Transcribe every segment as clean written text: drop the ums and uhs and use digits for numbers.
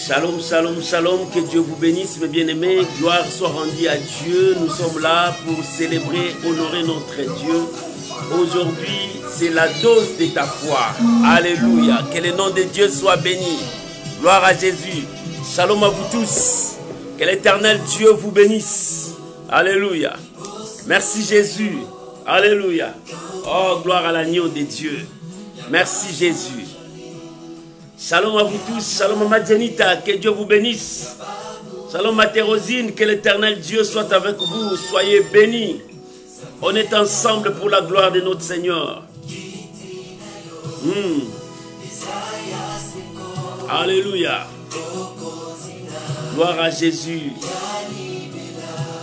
Shalom, shalom, shalom, que Dieu vous bénisse mes bien-aimés, gloire soit rendue à Dieu. Nous sommes là pour célébrer, honorer notre Dieu. Aujourd'hui, c'est la dose de ta foi. Alléluia, que le nom de Dieu soit béni. Gloire à Jésus. Shalom à vous tous. Que l'éternel Dieu vous bénisse. Alléluia. Merci Jésus. Alléluia. Oh, gloire à l'agneau de Dieu. Merci Jésus. Shalom à vous tous, shalom à Madjanita, que Dieu vous bénisse. Shalom à Thérosine, que l'éternel Dieu soit avec vous, soyez bénis. On est ensemble pour la gloire de notre Seigneur. Alléluia. Gloire à Jésus.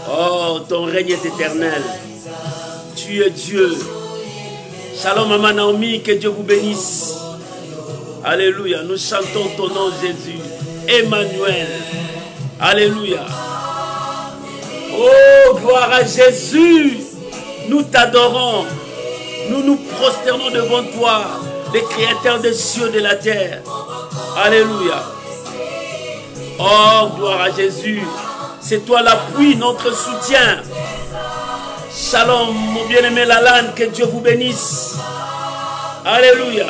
Oh, ton règne est éternel. Tu es Dieu. Shalom à Naomi, que Dieu vous bénisse. Alléluia, nous chantons ton nom Jésus, Emmanuel. Alléluia. Oh, gloire à Jésus. Nous t'adorons. Nous nous prosternons devant toi, le Créateur des cieux et de la terre. Alléluia. Oh, gloire à Jésus. C'est toi l'appui, notre soutien. Shalom, mon bien-aimé Lalan, que Dieu vous bénisse. Alléluia.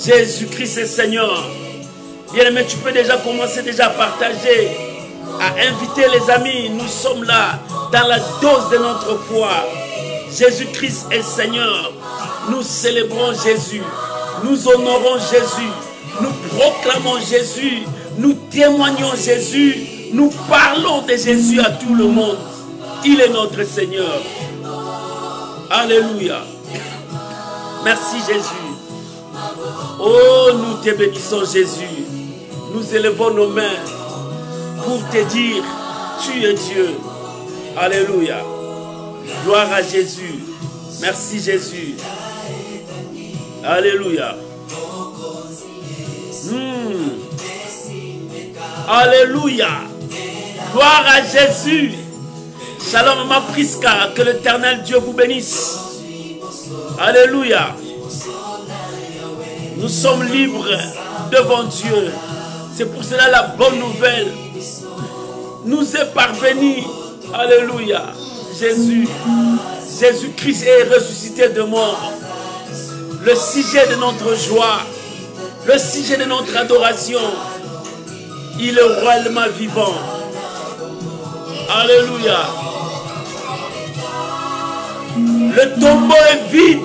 Jésus-Christ est Seigneur. Bien-aimé, tu peux déjà commencer à partager, à inviter les amis. Nous sommes là dans la dose de notre foi. Jésus-Christ est Seigneur. Nous célébrons Jésus. Nous honorons Jésus. Nous proclamons Jésus. Nous témoignons Jésus. Nous parlons de Jésus à tout le monde. Il est notre Seigneur. Alléluia. Merci Jésus. Oh, nous te bénissons Jésus. Nous élevons nos mains pour te dire, tu es Dieu. Alléluia. Gloire à Jésus. Merci Jésus. Alléluia. Alléluia. Gloire à Jésus. Shalom ma Priska. Que l'éternel Dieu vous bénisse. Alléluia. Nous sommes libres devant Dieu. C'est pour cela la bonne nouvelle nous est parvenue. Alléluia. Jésus-Christ est ressuscité de mort. Le sujet de notre joie, le sujet de notre adoration, il est royalement vivant. Alléluia. Le tombeau est vide.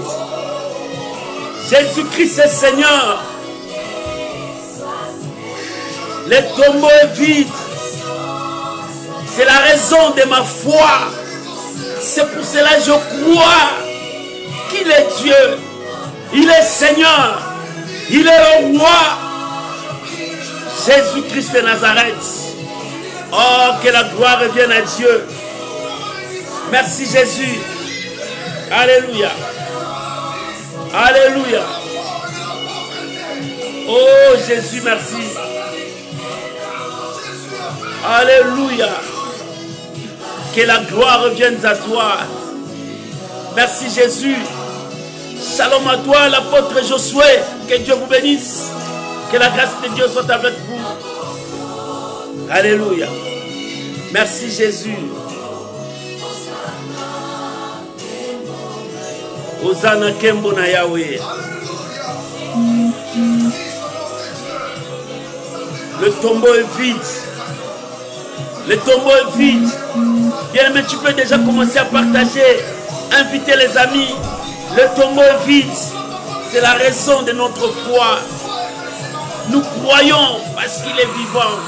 Jésus-Christ est Seigneur. Le tombeau est vide. C'est la raison de ma foi. C'est pour cela que je crois qu'il est Dieu. Il est Seigneur. Il est le roi. Jésus-Christ de Nazareth. Oh, que la gloire revienne à Dieu. Merci Jésus. Alléluia. Alléluia. Oh Jésus, merci. Alléluia. Que la gloire revienne à toi. Merci Jésus. Shalom à toi, l'apôtre Josué. Que Dieu vous bénisse. Que la grâce de Dieu soit avec vous. Alléluia. Merci Jésus. Hosanna Kembo na Yahweh. Le tombeau est vide. Le tombeau est vide. Bien, mais tu peux déjà commencer à partager, inviter les amis. Le tombeau est vide. C'est la raison de notre foi. Nous croyons parce qu'il est vivant.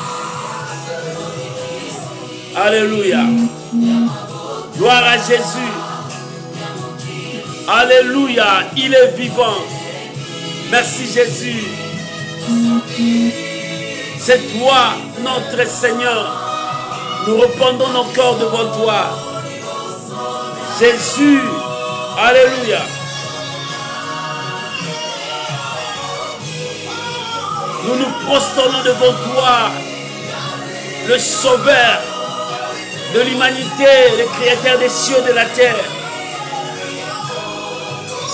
Alléluia. Gloire à Jésus. Alléluia, il est vivant. Merci Jésus. C'est toi, notre Seigneur. Nous répandons nos corps devant toi. Jésus, alléluia. Nous nous prosternons devant toi, le Sauveur de l'humanité, le Créateur des cieux et de la terre.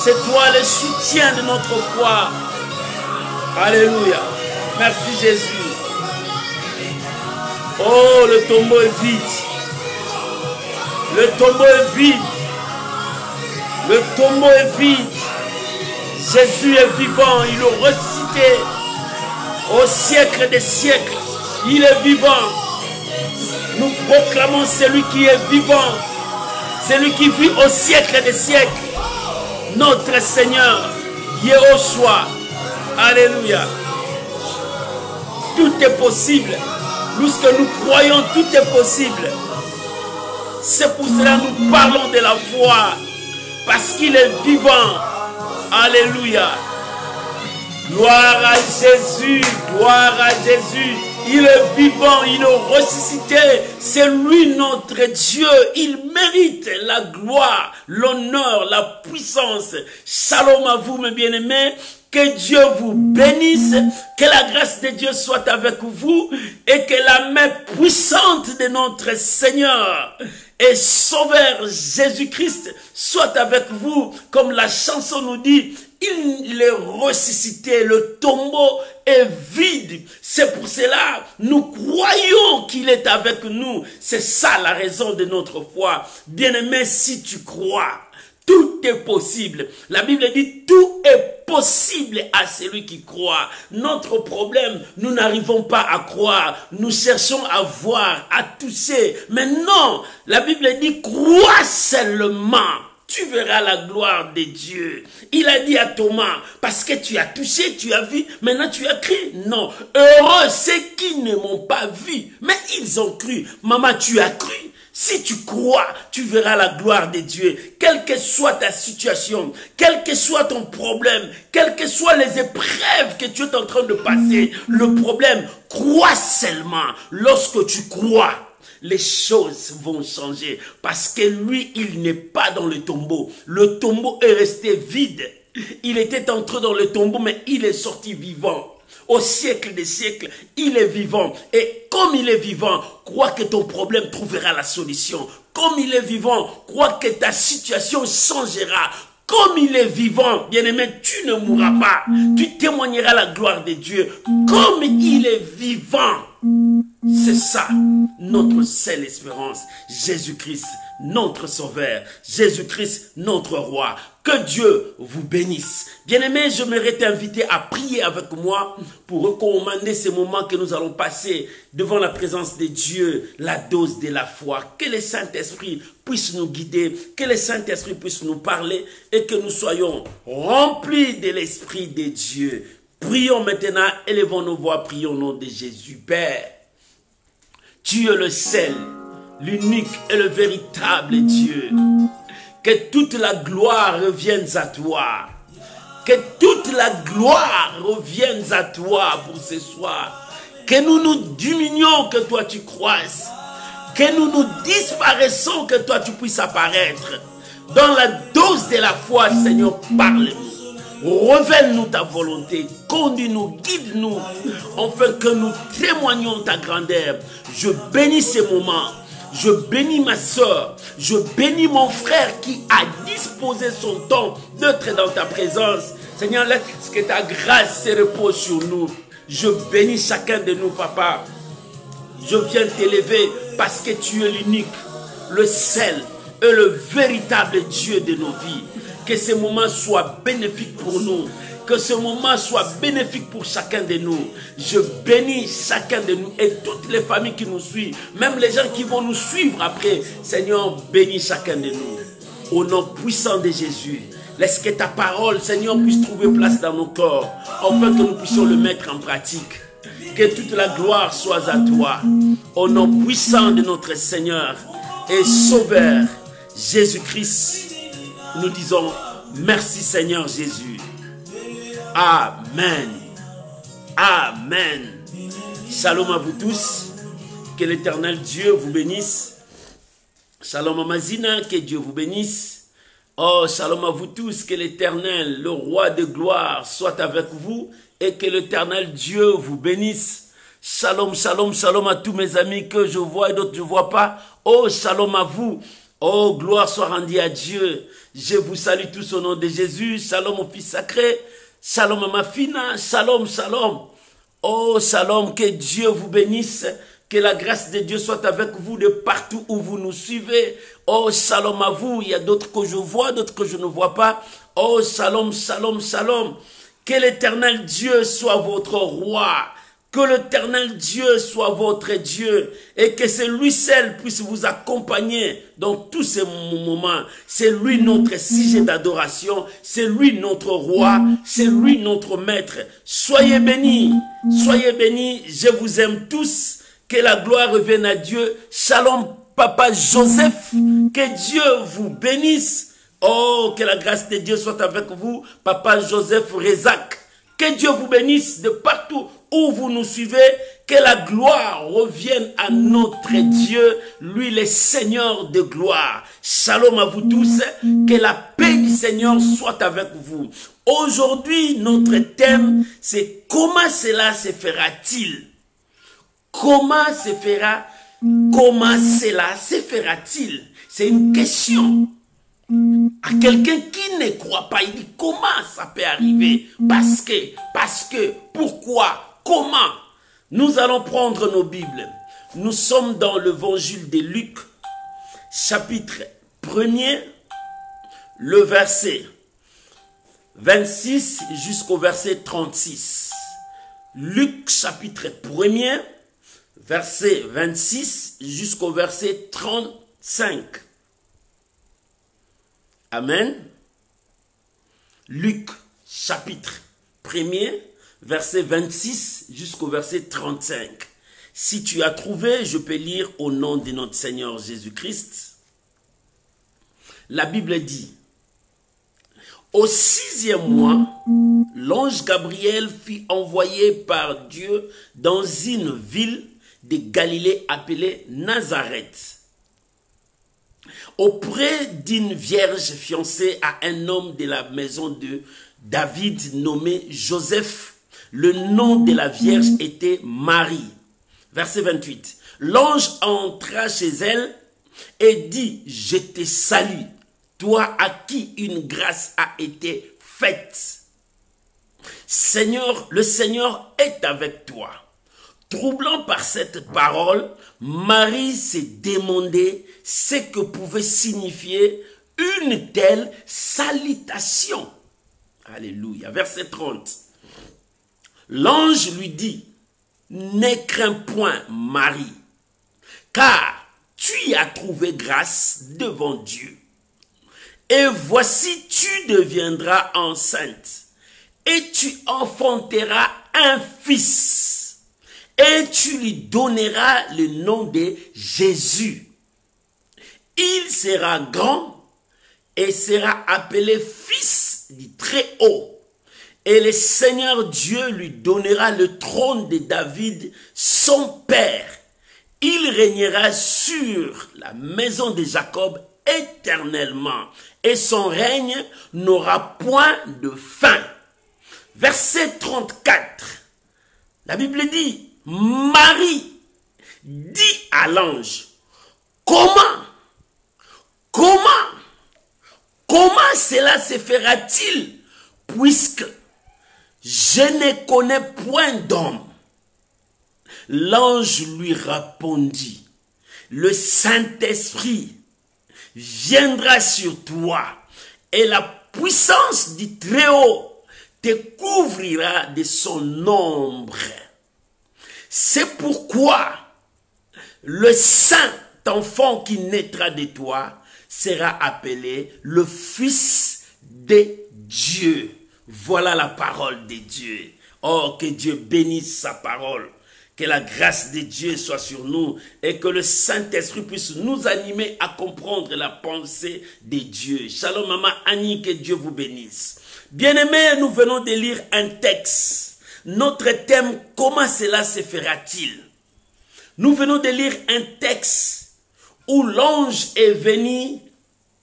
C'est toi le soutien de notre foi. Alléluia. Merci Jésus. Oh, le tombeau est vide. Le tombeau est vide. Le tombeau est vide. Jésus est vivant. Il est ressuscité au siècle des siècles. Il est vivant. Nous proclamons celui qui est vivant. Celui qui vit au siècle des siècles. Notre Seigneur, Yehoshua. Alléluia. Tout est possible. Lorsque nous croyons, tout est possible. C'est pour cela que nous parlons de la foi. Parce qu'il est vivant. Alléluia. Gloire à Jésus. Gloire à Jésus. Il est vivant. Il est ressuscité. C'est lui notre Dieu. Il mérite la gloire, l'honneur, la puissance. Shalom à vous, mes bien-aimés. Que Dieu vous bénisse, que la grâce de Dieu soit avec vous et que la main puissante de notre Seigneur et Sauveur Jésus-Christ soit avec vous. Comme la chanson nous dit, il est ressuscité, le tombeau est vide. C'est pour cela nous croyons qu'il est avec nous. C'est ça la raison de notre foi. Bien-aimé, si tu crois, tout est possible. La Bible dit tout est possible à celui qui croit. Notre problème, nous n'arrivons pas à croire. Nous cherchons à voir, à toucher. Mais non, la Bible dit crois seulement. Tu verras la gloire de Dieu. Il a dit à Thomas, parce que tu as touché, tu as vu, maintenant tu as cru. Non, heureux ceux qui ne m'ont pas vu, mais ils ont cru. Maman, tu as cru. Si tu crois, tu verras la gloire de Dieu. Quelle que soit ta situation, quel que soit ton problème, quelles que soient les épreuves que tu es en train de passer, le problème, crois seulement. Lorsque tu crois, les choses vont changer. Parce que lui, il n'est pas dans le tombeau. Le tombeau est resté vide. Il était entré dans le tombeau, mais il est sorti vivant. Au siècle des siècles, il est vivant. Et comme il est vivant, crois que ton problème trouvera la solution. Comme il est vivant, crois que ta situation changera. Comme il est vivant, bien-aimé, tu ne mourras pas. Tu témoigneras la gloire de Dieu. Comme il est vivant. C'est ça, notre seule espérance. Jésus-Christ, notre Sauveur. Jésus-Christ, notre Roi. Que Dieu vous bénisse. Bien-aimé, j'aimerais t'inviter à prier avec moi pour recommander ces moments que nous allons passer devant la présence de Dieu, la dose de la foi. Que le Saint-Esprit puisse nous guider, que le Saint-Esprit puisse nous parler et que nous soyons remplis de l'Esprit de Dieu. Prions maintenant, élevons nos voix, prions au nom de Jésus. Père, tu es le seul, l'unique et le véritable Dieu. Que toute la gloire revienne à toi. Que toute la gloire revienne à toi pour ce soir. Que nous nous diminuions, que toi tu croisses. Que nous nous disparaissons, que toi tu puisses apparaître. Dans la dose de la foi, Seigneur, parle-nous. Révèle-nous ta volonté. Conduis-nous, guide-nous. Afin que nous témoignions ta grandeur. Je bénis ces moments. Je bénis ma soeur, je bénis mon frère qui a disposé son temps d'être dans ta présence. Seigneur, laisse que ta grâce se repose sur nous. Je bénis chacun de nous, papa. Je viens t'élever parce que tu es l'unique, le seul et le véritable Dieu de nos vies. Que ce moment soit bénéfique pour nous. Que ce moment soit bénéfique pour chacun de nous. Je bénis chacun de nous et toutes les familles qui nous suivent. Même les gens qui vont nous suivre après. Seigneur, bénis chacun de nous. Au nom puissant de Jésus. Laisse que ta parole, Seigneur, puisse trouver place dans nos corps. Afin que nous puissions le mettre en pratique. Que toute la gloire soit à toi. Au nom puissant de notre Seigneur et Sauveur, Jésus-Christ. Nous disons merci Seigneur Jésus. Amen. Amen. Shalom à vous tous. Que l'Éternel Dieu vous bénisse. Shalom à Mazina. Que Dieu vous bénisse. Oh, shalom à vous tous. Que l'Éternel, le Roi de gloire, soit avec vous. Et que l'Éternel Dieu vous bénisse. Shalom, shalom, shalom à tous mes amis que je vois et d'autres je ne vois pas. Oh, shalom à vous. Oh, gloire soit rendue à Dieu. Je vous salue tous au nom de Jésus. Shalom au Fils sacré. Shalom à ma fille, shalom, shalom. Oh, shalom, que Dieu vous bénisse. Que la grâce de Dieu soit avec vous de partout où vous nous suivez. Oh, shalom à vous. Il y a d'autres que je vois, d'autres que je ne vois pas. Oh, shalom, shalom, shalom. Que l'Éternel Dieu soit votre roi. Que l'Éternel Dieu soit votre Dieu. Et que c'est lui seul puisse vous accompagner dans tous ces moments. C'est lui notre sujet d'adoration. C'est lui notre roi. C'est lui notre maître. Soyez bénis. Soyez bénis. Je vous aime tous. Que la gloire revienne à Dieu. Shalom, Papa Joseph. Que Dieu vous bénisse. Oh, que la grâce de Dieu soit avec vous. Papa Joseph Rezak. Que Dieu vous bénisse de partout où vous nous suivez. Que la gloire revienne à notre Dieu. Lui, le Seigneur de gloire. Shalom à vous tous. Que la paix du Seigneur soit avec vous. Aujourd'hui, notre thème, c'est comment cela se fera-t-il? Comment se fera? Comment cela se fera-t-il? C'est une question. À quelqu'un qui ne croit pas, il dit comment ça peut arriver? Parce que, pourquoi, comment? Nous allons prendre nos Bibles. Nous sommes dans l'évangile de Luc, chapitre 1er, le verset 26 jusqu'au verset 36. Luc, chapitre 1er, verset 26 jusqu'au verset 35. Amen. Luc, chapitre 1er, verset 26 jusqu'au verset 35. Si tu as trouvé, je peux lire au nom de notre Seigneur Jésus-Christ. La Bible dit, au 6e mois, l'ange Gabriel fut envoyé par Dieu dans une ville de Galilée appelée Nazareth, auprès d'une vierge fiancée à un homme de la maison de David nommé Joseph. Le nom de la vierge était Marie. Verset 28. L'ange entra chez elle et dit, je te salue, toi à qui une grâce a été faite. Seigneur, le Seigneur est avec toi. Troublant par cette parole, Marie s'est demandé ce que pouvait signifier une telle salutation. Alléluia. Verset 30. L'ange lui dit, ne crains point, Marie, car tu as trouvé grâce devant Dieu. Et voici, tu deviendras enceinte, et tu enfanteras un fils. Et tu lui donneras le nom de Jésus. Il sera grand et sera appelé fils du Très-Haut. Et le Seigneur Dieu lui donnera le trône de David, son père. Il régnera sur la maison de Jacob éternellement. Et son règne n'aura point de fin. Verset 34. La Bible dit, Marie dit à l'ange, comment cela se fera-t-il, puisque je ne connais point d'homme? L'ange lui répondit, le Saint-Esprit viendra sur toi, et la puissance du Très-Haut te couvrira de son ombre. C'est pourquoi le saint enfant qui naîtra de toi sera appelé le Fils de Dieu. Voilà la parole de Dieu. Oh, que Dieu bénisse sa parole. Que la grâce de Dieu soit sur nous et que le Saint-Esprit puisse nous animer à comprendre la pensée de Dieu. Shalom, maman Annie, que Dieu vous bénisse. Bien-aimés, nous venons de lire un texte. Notre thème, comment cela se fera-t-il? Nous venons de lire un texte où l'ange est venu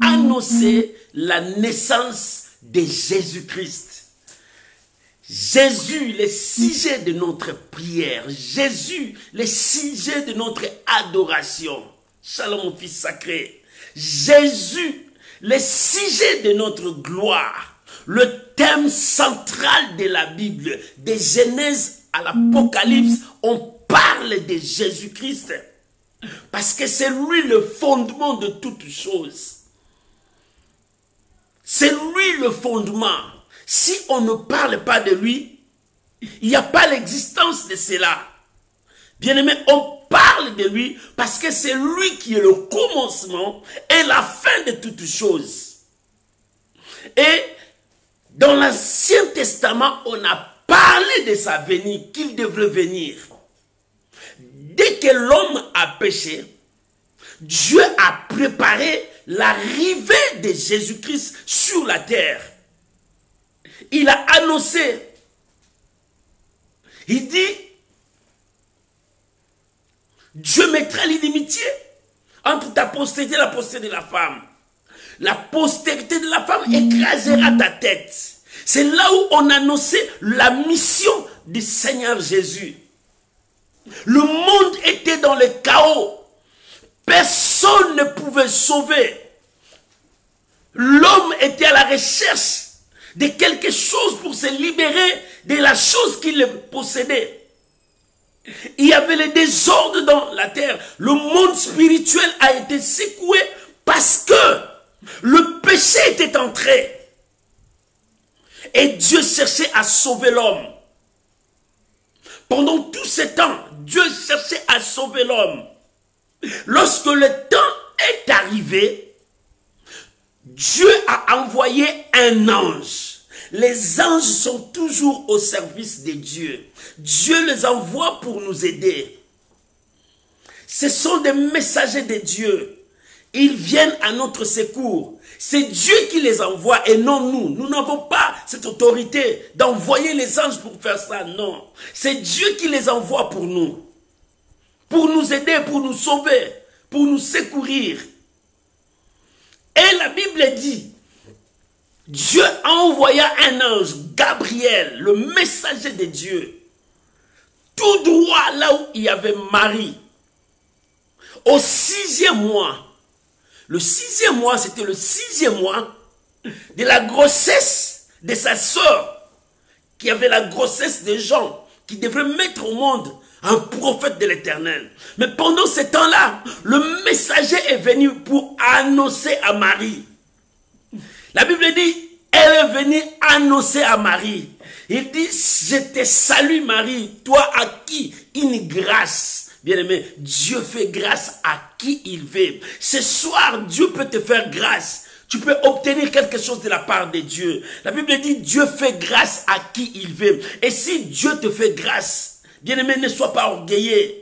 annoncer la naissance de Jésus-Christ. Jésus, le sujet de notre prière. Jésus, le sujet de notre adoration. Shalom, mon fils sacré. Jésus, le sujet de notre gloire. Le thème central de la Bible, de Genèse à l'Apocalypse, on parle de Jésus-Christ. Parce que c'est lui le fondement de toutes choses. C'est lui le fondement. Si on ne parle pas de lui, il n'y a pas l'existence de cela. Bien-aimé, on parle de lui parce que c'est lui qui est le commencement et la fin de toutes choses. Et dans l'Ancien Testament, on a parlé de sa venue, qu'il devrait venir. Dès que l'homme a péché, Dieu a préparé l'arrivée de Jésus-Christ sur la terre. Il a annoncé. Il dit, Dieu mettra l'inimitié entre ta postérité et la postérité de la femme. La postérité de la femme écrasera ta tête. C'est là où on annonçait la mission du Seigneur Jésus. Le monde était dans le chaos. Personne ne pouvait sauver. L'homme était à la recherche de quelque chose pour se libérer de la chose qu'il possédait. Il y avait le désordre dans la terre. Le monde spirituel a été secoué parce que le péché était entré. Et Dieu cherchait à sauver l'homme. Pendant tout ce temps, Dieu cherchait à sauver l'homme. Lorsque le temps est arrivé, Dieu a envoyé un ange. Les anges sont toujours au service de Dieu. Dieu les envoie pour nous aider. Ce sont des messagers de Dieu. Ils viennent à notre secours. C'est Dieu qui les envoie et non nous. Nous n'avons pas cette autorité d'envoyer les anges pour faire ça. Non. C'est Dieu qui les envoie pour nous. Pour nous aider, pour nous sauver, pour nous secourir. Et la Bible dit, Dieu envoya un ange, Gabriel, le messager de Dieu, tout droit là où il y avait Marie, au 6e mois. Le 6e mois, c'était le 6e mois de la grossesse de sa sœur, qui avait la grossesse de Jean, qui devrait mettre au monde un prophète de l'Éternel. Mais pendant ce temps-là, le messager est venu pour annoncer à Marie. La Bible dit, elle est venue annoncer à Marie. Il dit, je te salue Marie, toi à qui une grâce. Bien-aimé, Dieu fait grâce à qui il veut. Ce soir, Dieu peut te faire grâce. Tu peux obtenir quelque chose de la part de Dieu. La Bible dit, Dieu fait grâce à qui il veut. Et si Dieu te fait grâce, bien-aimé, ne sois pas orgueilleux.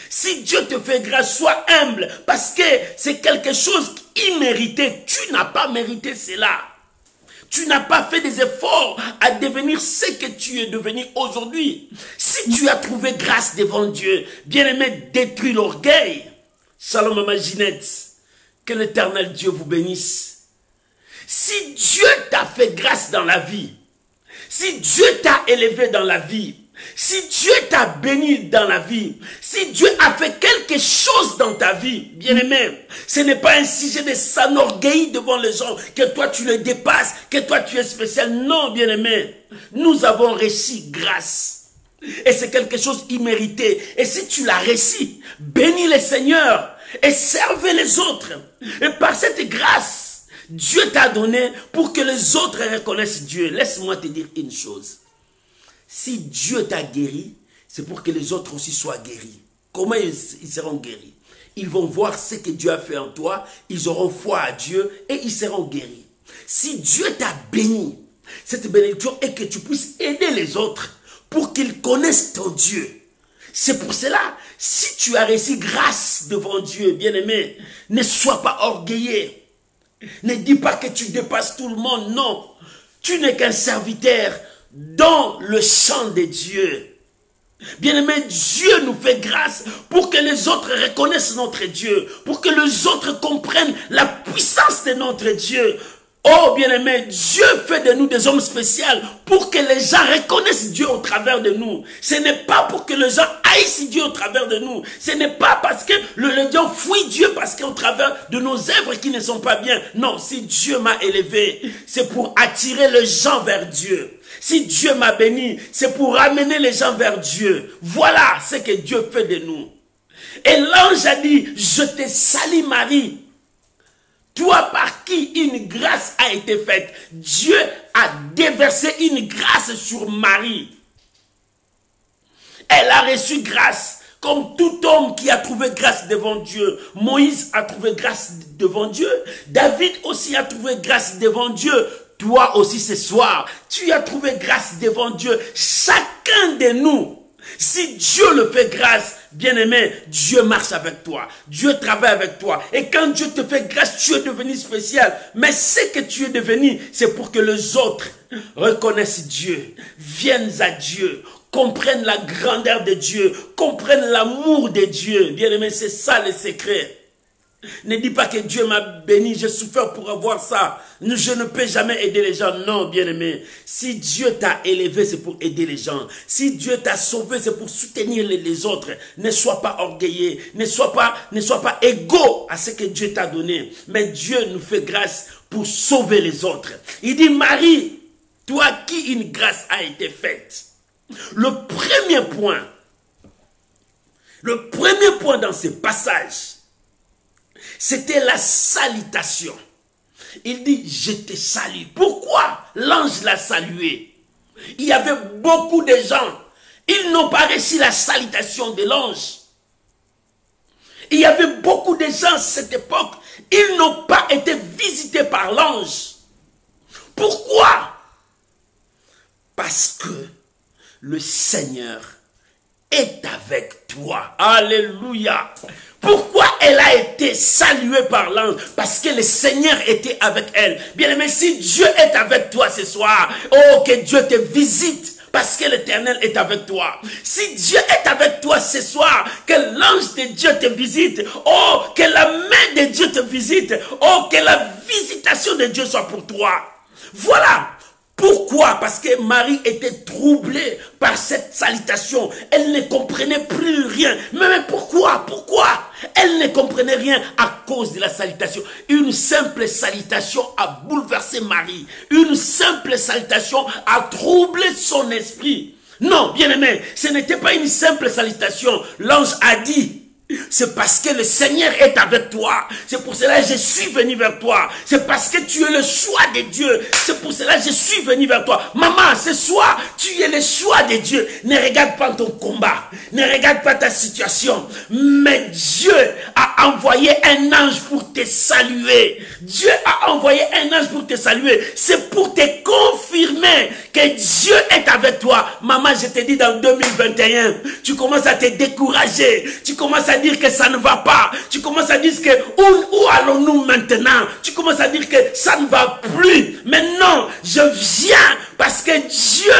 Si Dieu te fait grâce, sois humble. Parce que c'est quelque chose immérité. Tu n'as pas mérité cela. Tu n'as pas fait des efforts à devenir ce que tu es devenu aujourd'hui. Si tu as trouvé grâce devant Dieu, bien-aimé, détruis l'orgueil. Shalom Maman Ginette. Que l'Éternel Dieu vous bénisse. Si Dieu t'a fait grâce dans la vie, si Dieu t'a élevé dans la vie, si Dieu t'a béni dans la vie, si Dieu a fait quelque chose dans ta vie, bien-aimé, ce n'est pas un sujet de s'enorgueillir devant les gens, que toi tu le dépasses, que toi tu es spécial. Non, bien-aimé, nous avons reçu grâce. Et c'est quelque chose immérité. Et si tu l'as reçu, bénis le Seigneur et servez les autres. Et par cette grâce, Dieu t'a donné pour que les autres reconnaissent Dieu. Laisse-moi te dire une chose. Si Dieu t'a guéri, c'est pour que les autres aussi soient guéris. Comment ils seront guéris? Ils vont voir ce que Dieu a fait en toi, ils auront foi à Dieu et ils seront guéris. Si Dieu t'a béni, cette bénédiction est que tu puisses aider les autres pour qu'ils connaissent ton Dieu. C'est pour cela, si tu as reçu grâce devant Dieu, bien-aimé, ne sois pas orgueilleux. Ne dis pas que tu dépasses tout le monde, non. Tu n'es qu'un serviteur dans le champ de Dieu. Bien-aimé, Dieu nous fait grâce pour que les autres reconnaissent notre Dieu, pour que les autres comprennent la puissance de notre Dieu. Oh, bien-aimé, Dieu fait de nous des hommes spéciaux pour que les gens reconnaissent Dieu au travers de nous. Ce n'est pas pour que les gens haïssent Dieu au travers de nous. Ce n'est pas parce que les gens fuient Dieu parce qu'au travers de nos œuvres qui ne sont pas bien. Non, si Dieu m'a élevé, c'est pour attirer les gens vers Dieu. Si Dieu m'a béni, c'est pour ramener les gens vers Dieu. Voilà ce que Dieu fait de nous. Et l'ange a dit, je te salue Marie. Toi par qui une grâce a été faite. Dieu a déversé une grâce sur Marie. Elle a reçu grâce. Comme tout homme qui a trouvé grâce devant Dieu. Moïse a trouvé grâce devant Dieu. David aussi a trouvé grâce devant Dieu. Toi aussi ce soir, tu as trouvé grâce devant Dieu. Chacun de nous. Si Dieu le fait grâce, bien-aimé, Dieu marche avec toi. Dieu travaille avec toi. Et quand Dieu te fait grâce, tu es devenu spécial. Mais ce que tu es devenu, c'est pour que les autres reconnaissent Dieu, viennent à Dieu, comprennent la grandeur de Dieu, comprennent l'amour de Dieu. Bien-aimé, c'est ça le secret. Ne dis pas que Dieu m'a béni, j'ai souffert pour avoir ça. Je ne peux jamais aider les gens. Non, bien-aimé. Si Dieu t'a élevé, c'est pour aider les gens. Si Dieu t'a sauvé, c'est pour soutenir les autres. Ne sois pas orgueilleux. Ne sois pas égaux à ce que Dieu t'a donné. Mais Dieu nous fait grâce pour sauver les autres. Il dit, Marie, toi qui une grâce a été faite. Le premier point dans ce passage, c'était la salutation. Il dit, je te salue. Pourquoi l'ange l'a salué? Il y avait beaucoup de gens. Ils n'ont pas reçu la salutation de l'ange. Il y avait beaucoup de gens à cette époque. Ils n'ont pas été visités par l'ange. Pourquoi? Parce que le Seigneur est avec toi. Alléluia. Pourquoi elle a été saluée par l'ange? Parce que le Seigneur était avec elle. Bien aimé, si Dieu est avec toi ce soir, oh, que Dieu te visite. Parce que l'Éternel est avec toi. Si Dieu est avec toi ce soir, que l'ange de Dieu te visite. Oh, que la main de Dieu te visite. Oh, que la visitation de Dieu soit pour toi. Voilà. Pourquoi? Parce que Marie était troublée par cette salutation. Elle ne comprenait plus rien. Mais pourquoi? Pourquoi? Elle ne comprenait rien à cause de la salutation. Une simple salutation a bouleversé Marie. Une simple salutation a troublé son esprit. Non, bien-aimé, ce n'était pas une simple salutation. L'ange a dit, c'est parce que le Seigneur est avec toi. C'est pour cela que je suis venu vers toi. C'est parce que tu es le choix de Dieu. C'est pour cela que je suis venu vers toi. Maman, ce soir, tu es le choix de Dieu. Ne regarde pas ton combat. Ne regarde pas ta situation. Mais Dieu a envoyé un ange pour te saluer. Dieu a envoyé un ange pour te saluer. C'est pour te confirmer que Dieu est avec toi. Maman, je te dis dans 2021, tu commences à te décourager. Tu commences à dire que ça ne va pas. Tu commences à dire que où allons-nous maintenant? Tu commences à dire que ça ne va plus. Mais non, je viens parce que Dieu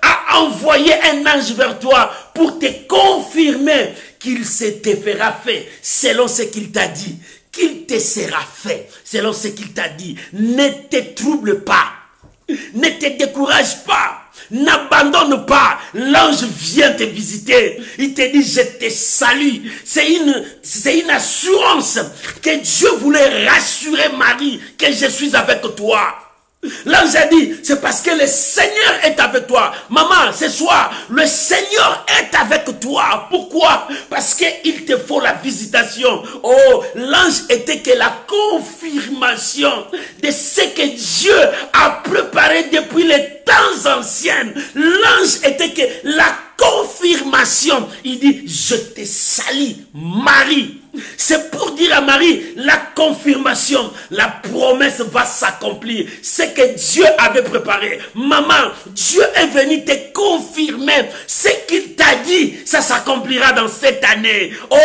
a envoyé un ange vers toi pour te confirmer qu'il se te fera fait selon ce qu'il t'a dit. Qu'il te sera fait selon ce qu'il t'a dit. Ne te trouble pas. Ne te décourage pas. N'abandonne pas. L'ange vient te visiter. Il te dit, je te salue. C'est une assurance que Dieu voulait rassurer Marie que je suis avec toi. L'ange a dit, c'est parce que le Seigneur est avec toi. Maman, ce soir, le Seigneur est avec toi. Pourquoi? Parce qu'il te faut la visitation. Oh, l'ange était que la confirmation de ce que Dieu a préparé depuis les temps anciens. L'ange était que la confirmation. Il dit, je te salue, Marie. C'est pour dire à Marie, la confirmation, la promesse va s'accomplir. Ce que Dieu avait préparé. Maman, Dieu est venu te confirmer. Ce qu'il t'a dit, ça s'accomplira dans cette année. Oh,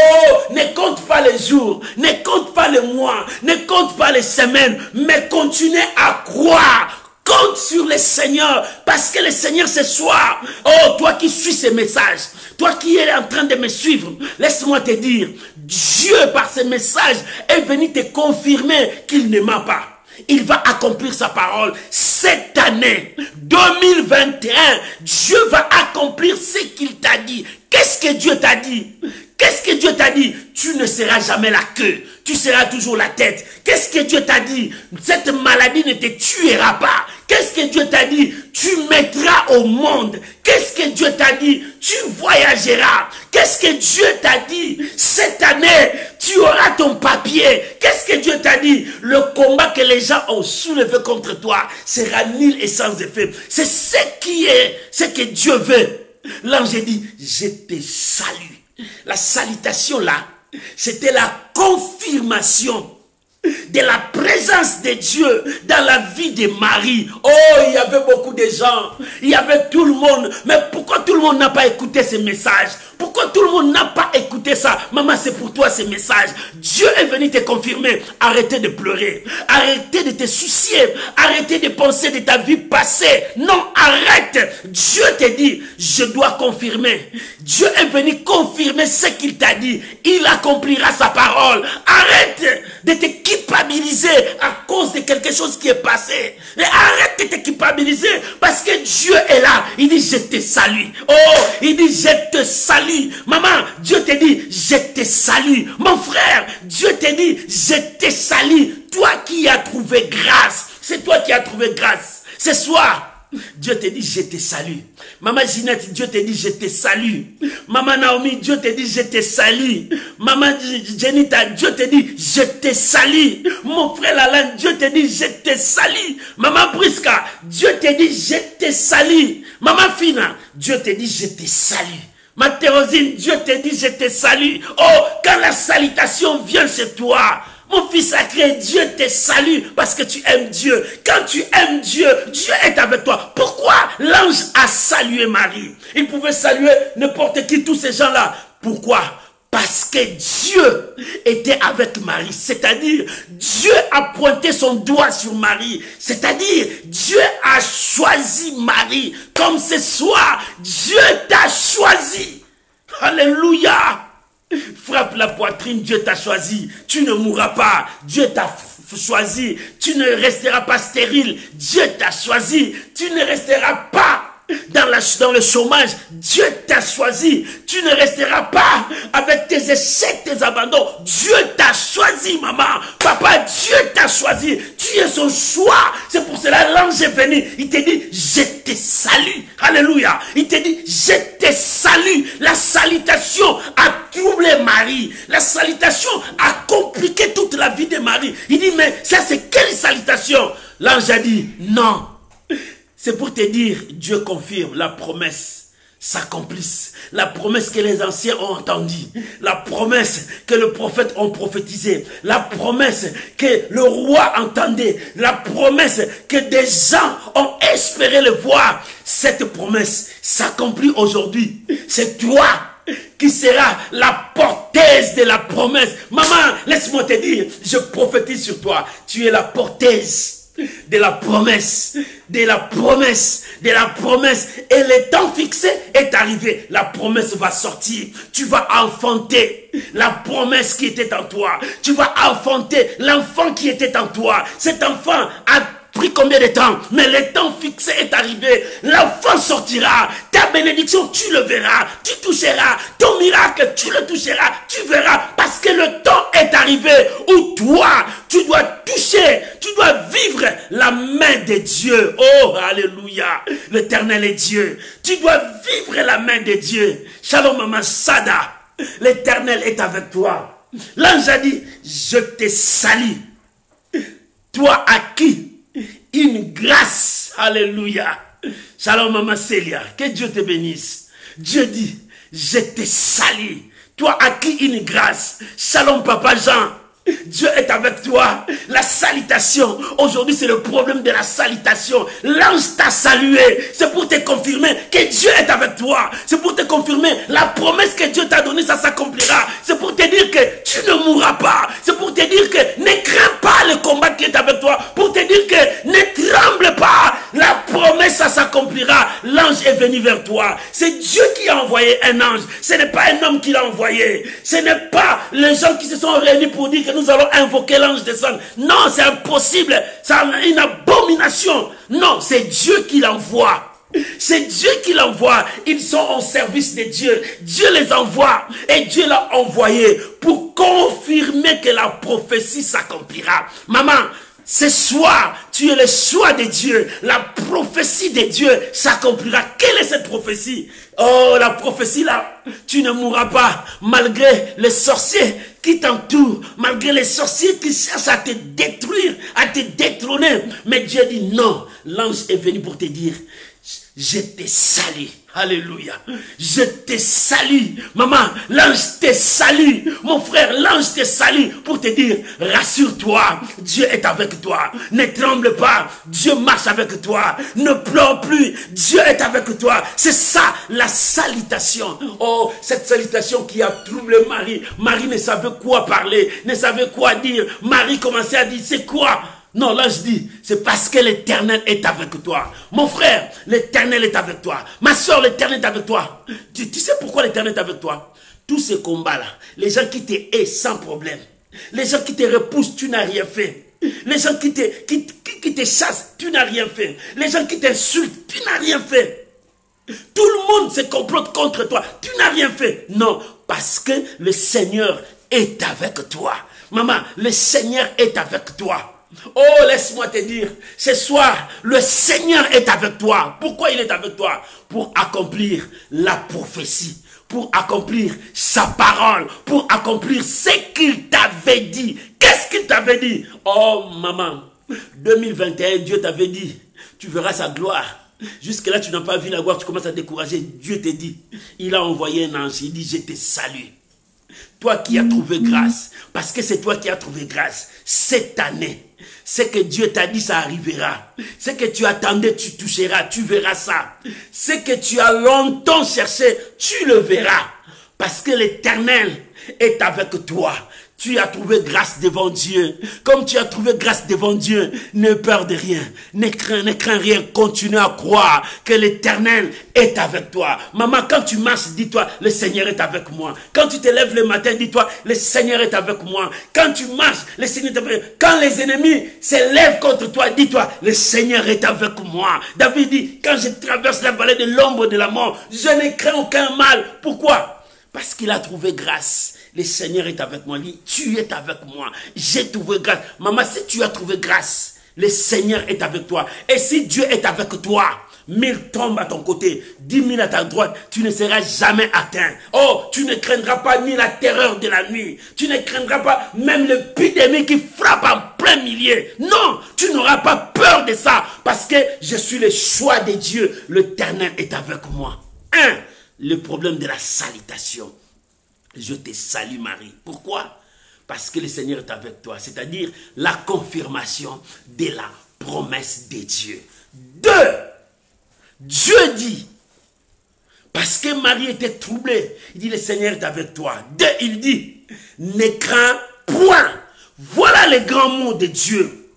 ne compte pas les jours, ne compte pas les mois, ne compte pas les semaines, mais continue à croire. Compte sur le Seigneur, parce que le Seigneur ce soir, oh, toi qui suis ces messages, toi qui es en train de me suivre, laisse-moi te dire, Dieu par ce message est venu te confirmer qu'il ne ment pas. Il va accomplir sa parole cette année 2021. Dieu va accomplir ce qu'il t'a dit. Qu'est-ce que Dieu t'a dit? Qu'est-ce que Dieu t'a dit? tu ne seras jamais la queue, tu seras toujours la tête. Qu'est-ce que Dieu t'a dit? Cette maladie ne te tuera pas. Qu'est-ce que Dieu t'a dit? Tu mettras au monde. Qu'est-ce que Dieu t'a dit? Tu voyageras. Qu'est-ce que Dieu t'a dit? Cette année, tu auras ton papier. Qu'est-ce que Dieu t'a dit? Le combat que les gens ont soulevé contre toi sera nul et sans effet. C'est ce que Dieu veut. L'ange dit, je te salue. La salutation là, c'était la confirmation de la présence de Dieu dans la vie de Marie. Oh, il y avait beaucoup de gens, il y avait tout le monde. Mais pourquoi tout le monde n'a pas écouté ce message? Pourquoi tout le monde n'a pas écouté ça? Maman, c'est pour toi ce message. Dieu est venu te confirmer. Arrêtez de pleurer. Arrêtez de te soucier. Arrêtez de penser de ta vie passée. Non, arrête. Dieu te dit, je dois confirmer. Dieu est venu confirmer ce qu'il t'a dit. Il accomplira sa parole. Arrête de te culpabiliser à cause de quelque chose qui est passé. Et arrête de te culpabiliser parce que Dieu est là. Il dit, je te salue. Oh, il dit, je te salue. Maman, Dieu te dit, je te salue. Mon frère, Dieu te dit, je te salue. Toi qui as trouvé grâce. C'est toi qui as trouvé grâce. Ce soir, Dieu te dit, je te salue. Maman Ginette, Dieu te dit, je te salue. Maman Naomi, Dieu te dit, je te salue. Maman Jenita, Dieu te dit, je te salue. Mon frère Alain, Dieu te dit, je te salue. Maman Briska, Dieu te dit, je te salue. Maman Fina, Dieu te dit, je te salue. Ma Thérosine, Dieu te dit, je te salue. Oh, quand la salutation vient chez toi, mon fils sacré, Dieu te salue parce que tu aimes Dieu. Quand tu aimes Dieu, Dieu est avec toi. Pourquoi l'ange a salué Marie? Il pouvait saluer n'importe qui, tous ces gens-là. Pourquoi? Parce que Dieu était avec Marie. C'est-à-dire, Dieu a pointé son doigt sur Marie. C'est-à-dire, Dieu a choisi Marie. Comme ce soir, Dieu t'a choisi. Alléluia. Frappe la poitrine, Dieu t'a choisi. Tu ne mourras pas. Dieu t'a choisi. Tu ne resteras pas stérile. Dieu t'a choisi. Tu ne resteras pas dans le chômage. Dieu t'a choisi. Tu ne resteras pas avec tes échecs, tes abandons. Dieu t'a choisi, maman. Papa, Dieu t'a choisi. Tu es son choix. C'est pour cela l'ange est venu. Il te dit, je te salue. Alléluia. Il te dit, je te salue. La salutation a troublé Marie. La salutation a compliqué toute la vie de Marie. Il dit, mais ça c'est quelle salutation? L'ange a dit, non. C'est pour te dire, Dieu confirme, la promesse s'accomplisse. La promesse que les anciens ont entendue. La promesse que les prophètes ont prophétisée. La promesse que le roi entendait. La promesse que des gens ont espéré le voir. Cette promesse s'accomplit aujourd'hui. C'est toi qui seras la porteuse de la promesse. Maman, laisse-moi te dire, je prophétise sur toi. Tu es la porteuse de la promesse, de la promesse, de la promesse. Et le temps fixé est arrivé. La promesse va sortir. Tu vas enfanter la promesse qui était en toi. Tu vas enfanter l'enfant qui était en toi. Cet enfant a pris combien de temps? Mais le temps fixé est arrivé. L'enfant sortira. Ta bénédiction, tu le verras. Tu toucheras. Ton miracle, tu le toucheras. Tu verras. Parce que le temps est arrivé où toi, tu dois toucher. Tu dois vivre la main de Dieu. Oh, alléluia. L'Éternel est Dieu. Tu dois vivre la main de Dieu. Shalom, maman Sada. L'Éternel est avec toi. L'ange a dit, je te salue. Toi à qui une grâce. Alléluia. Shalom maman Célia. Que Dieu te bénisse. Dieu dit, je te salue. Toi à qui une grâce. Shalom papa Jean. Dieu est avec toi. La salutation. Aujourd'hui, c'est le problème de la salutation. L'ange t'a salué. C'est pour te confirmer que Dieu est avec toi. C'est pour te confirmer la promesse que Dieu t'a donnée, ça s'accomplira. C'est pour te dire que tu ne mourras pas. C'est pour te dire que ne crains pas le combat qui est avec toi. Pour te dire que ne tremble pas. La promesse, ça s'accomplira. L'ange est venu vers toi. C'est Dieu qui a envoyé un ange. Ce n'est pas un homme qui l'a envoyé. Ce n'est pas les gens qui se sont réunis pour dire que nous allons invoquer l'ange des sang. Non, c'est impossible. C'est une abomination. Non, c'est Dieu qui l'envoie. C'est Dieu qui l'envoie. Ils sont au service de Dieu. Dieu les envoie. Et Dieu l'a envoyé pour confirmer que la prophétie s'accomplira. Maman, ce soir, tu es le choix de Dieu. La prophétie de Dieu s'accomplira. Quelle est cette prophétie? Oh, la prophétie là, tu ne mourras pas malgré les sorciers qui t'entourent, malgré les sorciers qui cherchent à te détruire, à te détrôner. Mais Dieu dit non. L'ange est venu pour te dire, je te salue. Alléluia. Je te salue. Maman, l'ange te salue. Mon frère, l'ange te salue pour te dire, rassure-toi, Dieu est avec toi. Ne tremble pas, Dieu marche avec toi. Ne pleure plus, Dieu est avec toi. C'est ça, la salutation. Oh, cette salutation qui a troublé Marie. Marie ne savait quoi parler, ne savait quoi dire. Marie commençait à dire, c'est quoi? Non, l'ange dit, c'est parce que l'Éternel est avec toi. Mon frère, l'Éternel est avec toi. Ma soeur, l'Éternel est avec toi. Tu sais pourquoi l'Éternel est avec toi? Tous ces combats-là, les gens qui te haïssent sans problème, les gens qui te repoussent, tu n'as rien fait. Les gens qui te chassent, tu n'as rien fait. Les gens qui t'insultent, tu n'as rien fait. Tout le monde se complote contre toi, tu n'as rien fait. Non, parce que le Seigneur est avec toi. Maman, le Seigneur est avec toi. Oh, laisse-moi te dire, ce soir, le Seigneur est avec toi. Pourquoi il est avec toi? Pour accomplir la prophétie, pour accomplir sa parole, pour accomplir ce qu'il t'avait dit. Qu'est-ce qu'il t'avait dit? Oh, maman, 2021, Dieu t'avait dit, tu verras sa gloire. Jusque-là, tu n'as pas vu la gloire, tu commences à décourager. Dieu te dit, il a envoyé un ange, il dit, je te salue. Toi qui as trouvé grâce, parce que c'est toi qui as trouvé grâce, cette année, ce que Dieu t'a dit, ça arrivera. Ce que tu attendais, tu toucheras, tu verras ça. Ce que tu as longtemps cherché, tu le verras. Parce que l'Éternel est avec toi. Tu as trouvé grâce devant Dieu. Comme tu as trouvé grâce devant Dieu, ne peur de rien. Ne crains rien. Continue à croire que l'Éternel est avec toi. Maman, quand tu marches, dis-toi, le Seigneur est avec moi. Quand tu te lèves le matin, dis-toi, le Seigneur est avec moi. Quand tu marches, le Seigneur est avec moi. Quand les ennemis se lèvent contre toi, dis-toi, le Seigneur est avec moi. David dit, quand je traverse la vallée de l'ombre de la mort, je ne crains aucun mal. Pourquoi? Parce qu'il a trouvé grâce. Le Seigneur est avec moi. Lui, tu es avec moi. J'ai trouvé grâce. Maman, si tu as trouvé grâce, le Seigneur est avec toi. Et si Dieu est avec toi, 1000 tombent à ton côté, 10 000 à ta droite, tu ne seras jamais atteint. Oh, tu ne craindras pas ni la terreur de la nuit. Tu ne craindras pas même l'épidémie qui frappe en plein milieu. Non, tu n'auras pas peur de ça. Parce que je suis le choix de Dieu. L'Éternel est avec moi. Le problème de la salutation. Je te salue Marie. Pourquoi? Parce que le Seigneur est avec toi. C'est-à-dire la confirmation de la promesse de Dieu. 2. Dieu dit, parce que Marie était troublée, il dit le Seigneur est avec toi. 2. Il dit, ne crains point. Voilà les grands mots de Dieu.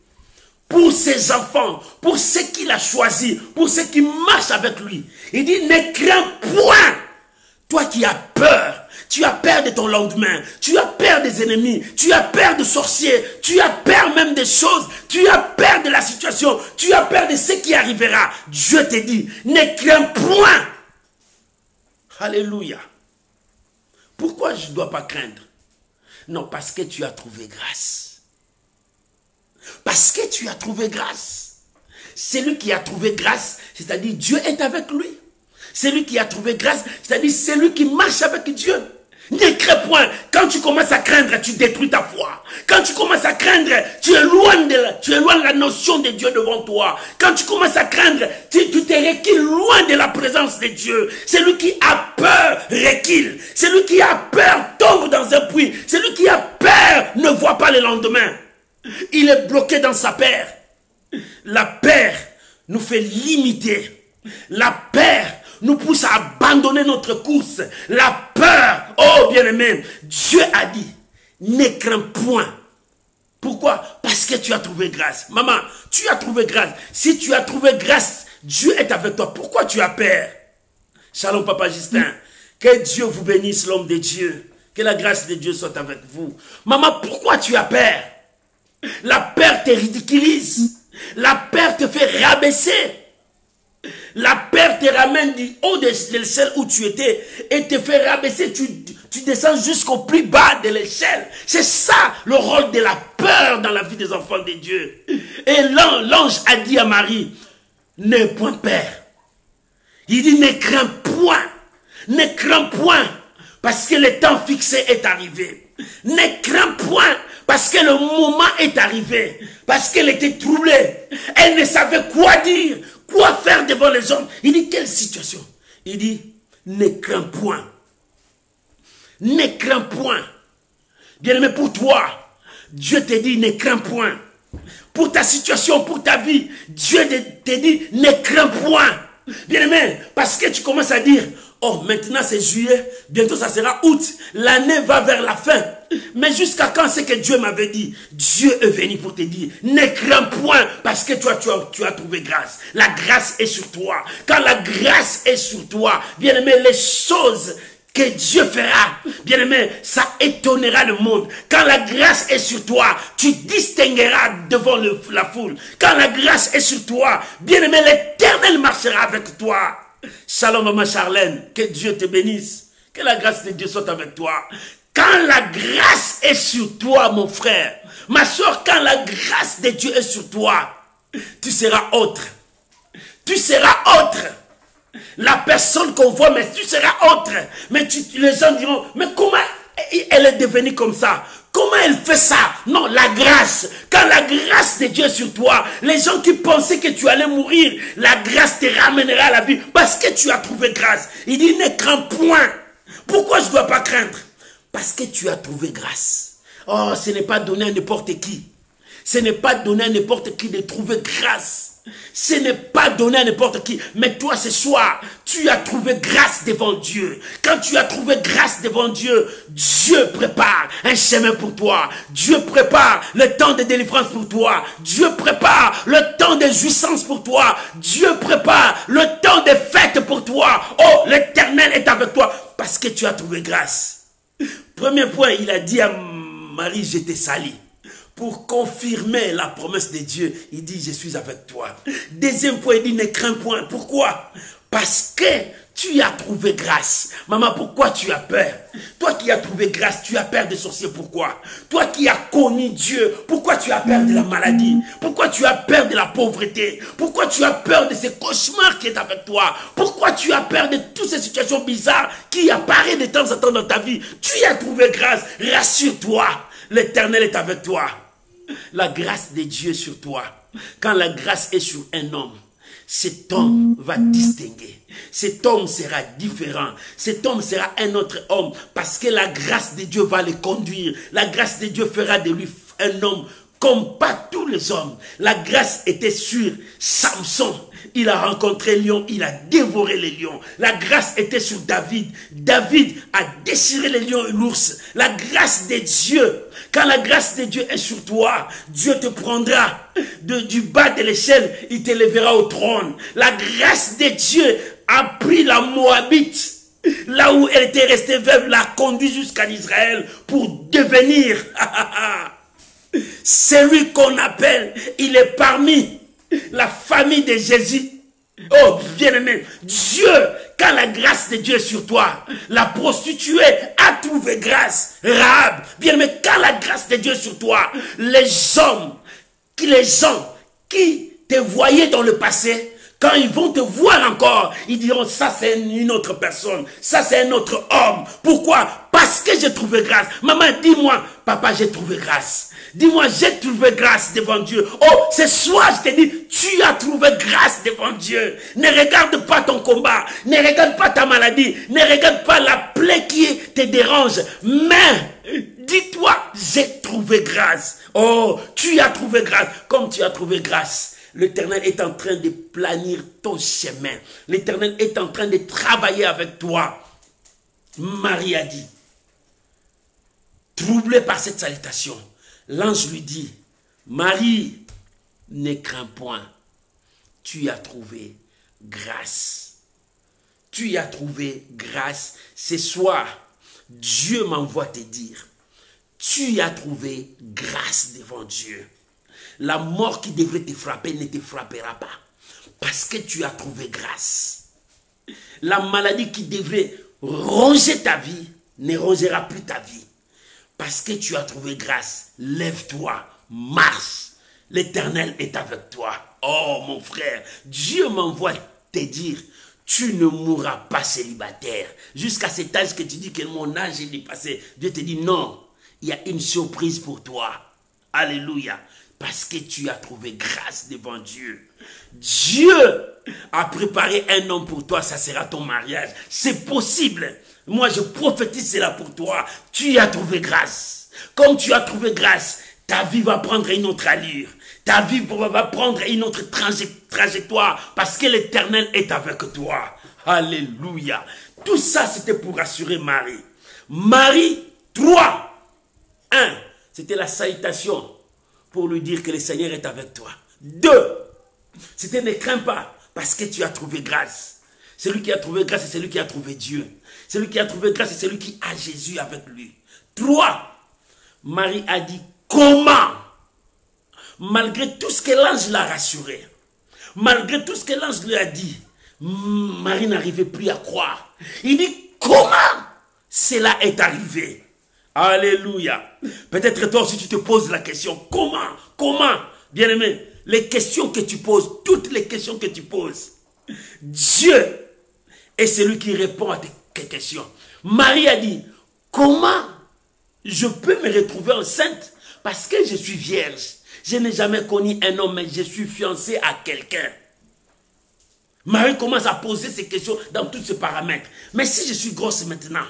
Pour ses enfants, pour ceux qu'il a choisis, pour ceux qui marchent avec lui. Il dit, ne crains point. Toi qui as peur. Tu as peur de ton lendemain, tu as peur des ennemis, tu as peur de sorciers, tu as peur même des choses, tu as peur de la situation, tu as peur de ce qui arrivera. Dieu te dit, ne crains point. Alléluia. Pourquoi je ne dois pas craindre? Non, parce que tu as trouvé grâce. Parce que tu as trouvé grâce. Celui qui a trouvé grâce, c'est-à-dire Dieu est avec lui. Celui qui a trouvé grâce, c'est-à-dire celui qui marche avec Dieu. Ne crains point. Quand tu commences à craindre, tu détruis ta foi. Quand tu commences à craindre, tu éloignes la notion de Dieu devant toi. Quand tu commences à craindre, tu te recules loin de la présence de Dieu. Celui qui a peur recule. Celui qui a peur tombe dans un puits. Celui qui a peur ne voit pas le lendemain. Il est bloqué dans sa peur. La peur nous fait limiter. La peur nous pousse à abandonner notre course. La peur, oh bien-aimé, Dieu a dit, ne crains point. Pourquoi? Parce que tu as trouvé grâce. Maman, tu as trouvé grâce. Si tu as trouvé grâce, Dieu est avec toi. Pourquoi tu as peur? Shalom Papa Justin. Que Dieu vous bénisse, l'homme de Dieu. Que la grâce de Dieu soit avec vous. Maman, pourquoi tu as peur? La peur te ridiculise. La peur te fait rabaisser. La peur te ramène du haut de l'échelle où tu étais et te fait rabaisser. Tu descends jusqu'au plus bas de l'échelle. C'est ça le rôle de la peur dans la vie des enfants de Dieu. Et l'ange a dit à Marie, n'aie point peur. Il dit, ne crains point. Ne crains point. Parce que le temps fixé est arrivé. Ne crains point. Parce que le moment est arrivé. Parce qu'elle était troublée. Elle ne savait quoi dire. Quoi faire devant les hommes. Il dit, quelle situation? Il dit, ne crains point. Ne crains point. Bien-aimé, pour toi, Dieu te dit, ne crains point. Pour ta situation, pour ta vie, Dieu te dit, ne crains point. Bien-aimé, parce que tu commences à dire, oh, maintenant c'est juillet, bientôt ça sera août, l'année va vers la fin. Mais jusqu'à quand c'est que Dieu m'avait dit? Dieu est venu pour te dire, ne crains point, parce que toi, tu as trouvé grâce. La grâce est sur toi. Quand la grâce est sur toi, bien-aimé, les choses que Dieu fera, bien-aimé, ça étonnera le monde. Quand la grâce est sur toi, tu distingueras devant la foule. Quand la grâce est sur toi, bien-aimé, l'Éternel marchera avec toi. Shalom, maman Charlène, que Dieu te bénisse. Que la grâce de Dieu soit avec toi. Quand la grâce est sur toi, mon frère, ma soeur, quand la grâce de Dieu est sur toi, tu seras autre. Tu seras autre. La personne qu'on voit, mais tu seras autre. Mais les gens diront, mais comment elle est devenue comme ça? Comment elle fait ça? Non, la grâce. Quand la grâce de Dieu est sur toi, les gens qui pensaient que tu allais mourir, la grâce te ramènera à la vie parce que tu as trouvé grâce. Il dit, ne crains point. Pourquoi je ne dois pas craindre? Parce que tu as trouvé grâce. Oh, ce n'est pas donné à n'importe qui. Ce n'est pas donné à n'importe qui de trouver grâce. Ce n'est pas donné à n'importe qui. Mais toi, ce soir, tu as trouvé grâce devant Dieu. Quand tu as trouvé grâce devant Dieu, Dieu prépare un chemin pour toi. Dieu prépare le temps de délivrance pour toi. Dieu prépare le temps de jouissance pour toi. Dieu prépare le temps de fête pour toi. Oh, l'Éternel est avec toi parce que tu as trouvé grâce. Premier point, il a dit à Marie, je t'ai sali. Pour confirmer la promesse de Dieu, il dit, je suis avec toi. Deuxième point, il dit, ne crains point. Pourquoi? Parce que tu as trouvé grâce. Maman, pourquoi tu as peur? Toi qui as trouvé grâce, tu as peur des sorciers. Pourquoi? Toi qui as connu Dieu, pourquoi tu as peur de la maladie? Pourquoi tu as peur de la pauvreté? Pourquoi tu as peur de ces cauchemars qui est avec toi? Pourquoi tu as peur de toutes ces situations bizarres qui apparaissent de temps en temps dans ta vie? Tu as trouvé grâce. Rassure-toi. L'Éternel est avec toi. La grâce de Dieu sur toi. Quand la grâce est sur un homme, cet homme va distinguer. Cet homme sera différent. Cet homme sera un autre homme. Parce que la grâce de Dieu va le conduire. La grâce de Dieu fera de lui un homme comme pas tous les hommes. La grâce était sur Samson. Il a rencontré lion, il a dévoré les lions. La grâce était sur David. David a déchiré les lions et l'ours. La grâce de Dieu. Quand la grâce de Dieu est sur toi, Dieu te prendra du bas de l'échelle, il te lèvera au trône. La grâce de Dieu a pris la Moabite, là où elle était restée veuve, l'a conduit jusqu'à Israël pour devenir celui qu'on appelle, il est parmi la famille de Jésus. Oh, bien-aimé, Dieu, quand la grâce de Dieu est sur toi, la prostituée a trouvé grâce. Rahab, bien-aimé, quand la grâce de Dieu est sur toi, les gens qui te voyaient dans le passé, quand ils vont te voir encore, ils diront, ça c'est une autre personne, ça c'est un autre homme. Pourquoi? Parce que j'ai trouvé grâce. Maman, dis-moi, papa, j'ai trouvé grâce. Dis-moi, j'ai trouvé grâce devant Dieu. Oh, ce soir, je te dis, tu as trouvé grâce devant Dieu. Ne regarde pas ton combat, ne regarde pas ta maladie, ne regarde pas la plaie qui te dérange. Mais, dis-toi, j'ai trouvé grâce. Oh, tu as trouvé grâce. Comme tu as trouvé grâce, l'Éternel est en train de planir ton chemin. L'Éternel est en train de travailler avec toi. Marie a dit, troublée par cette salutation, l'ange lui dit, Marie, ne crains point, tu as trouvé grâce. Tu as trouvé grâce. Ce soir, Dieu m'envoie te dire, tu as trouvé grâce devant Dieu. La mort qui devrait te frapper ne te frappera pas. Parce que tu as trouvé grâce. La maladie qui devrait ronger ta vie ne rongera plus ta vie. Parce que tu as trouvé grâce, lève-toi, marche. L'Éternel est avec toi. Oh mon frère, Dieu m'envoie te dire, tu ne mourras pas célibataire. Jusqu'à cet âge que tu dis que mon âge est dépassé. Dieu te dit non, il y a une surprise pour toi. Alléluia. Parce que tu as trouvé grâce devant Dieu. Dieu a préparé un homme pour toi, ça sera ton mariage. C'est possible. Moi, je prophétise cela pour toi. Tu as trouvé grâce. Comme tu as trouvé grâce, ta vie va prendre une autre allure. Ta vie va prendre une autre trajectoire parce que l'Éternel est avec toi. Alléluia. Tout ça, c'était pour rassurer Marie. Marie, 3. 1. C'était la salutation pour lui dire que le Seigneur est avec toi. 2. C'était ne crains pas parce que tu as trouvé grâce. Celui qui a trouvé grâce, c'est celui qui a trouvé Dieu. Celui qui a trouvé grâce, c'est celui qui a Jésus avec lui. 3. Marie a dit comment? Malgré tout ce que l'ange l'a rassuré, malgré tout ce que l'ange lui a dit, Marie n'arrivait plus à croire. Il dit comment cela est arrivé? Alléluia. Peut-être toi aussi tu te poses la question, comment, bien-aimé, les questions que tu poses, toutes les questions que tu poses, Dieu est celui qui répond à tes questions. Marie a dit, comment je peux me retrouver enceinte parce que je suis vierge? Je n'ai jamais connu un homme, mais je suis fiancé à quelqu'un. Marie commence à poser ces questions dans tous ces paramètres. Mais si je suis grosse maintenant,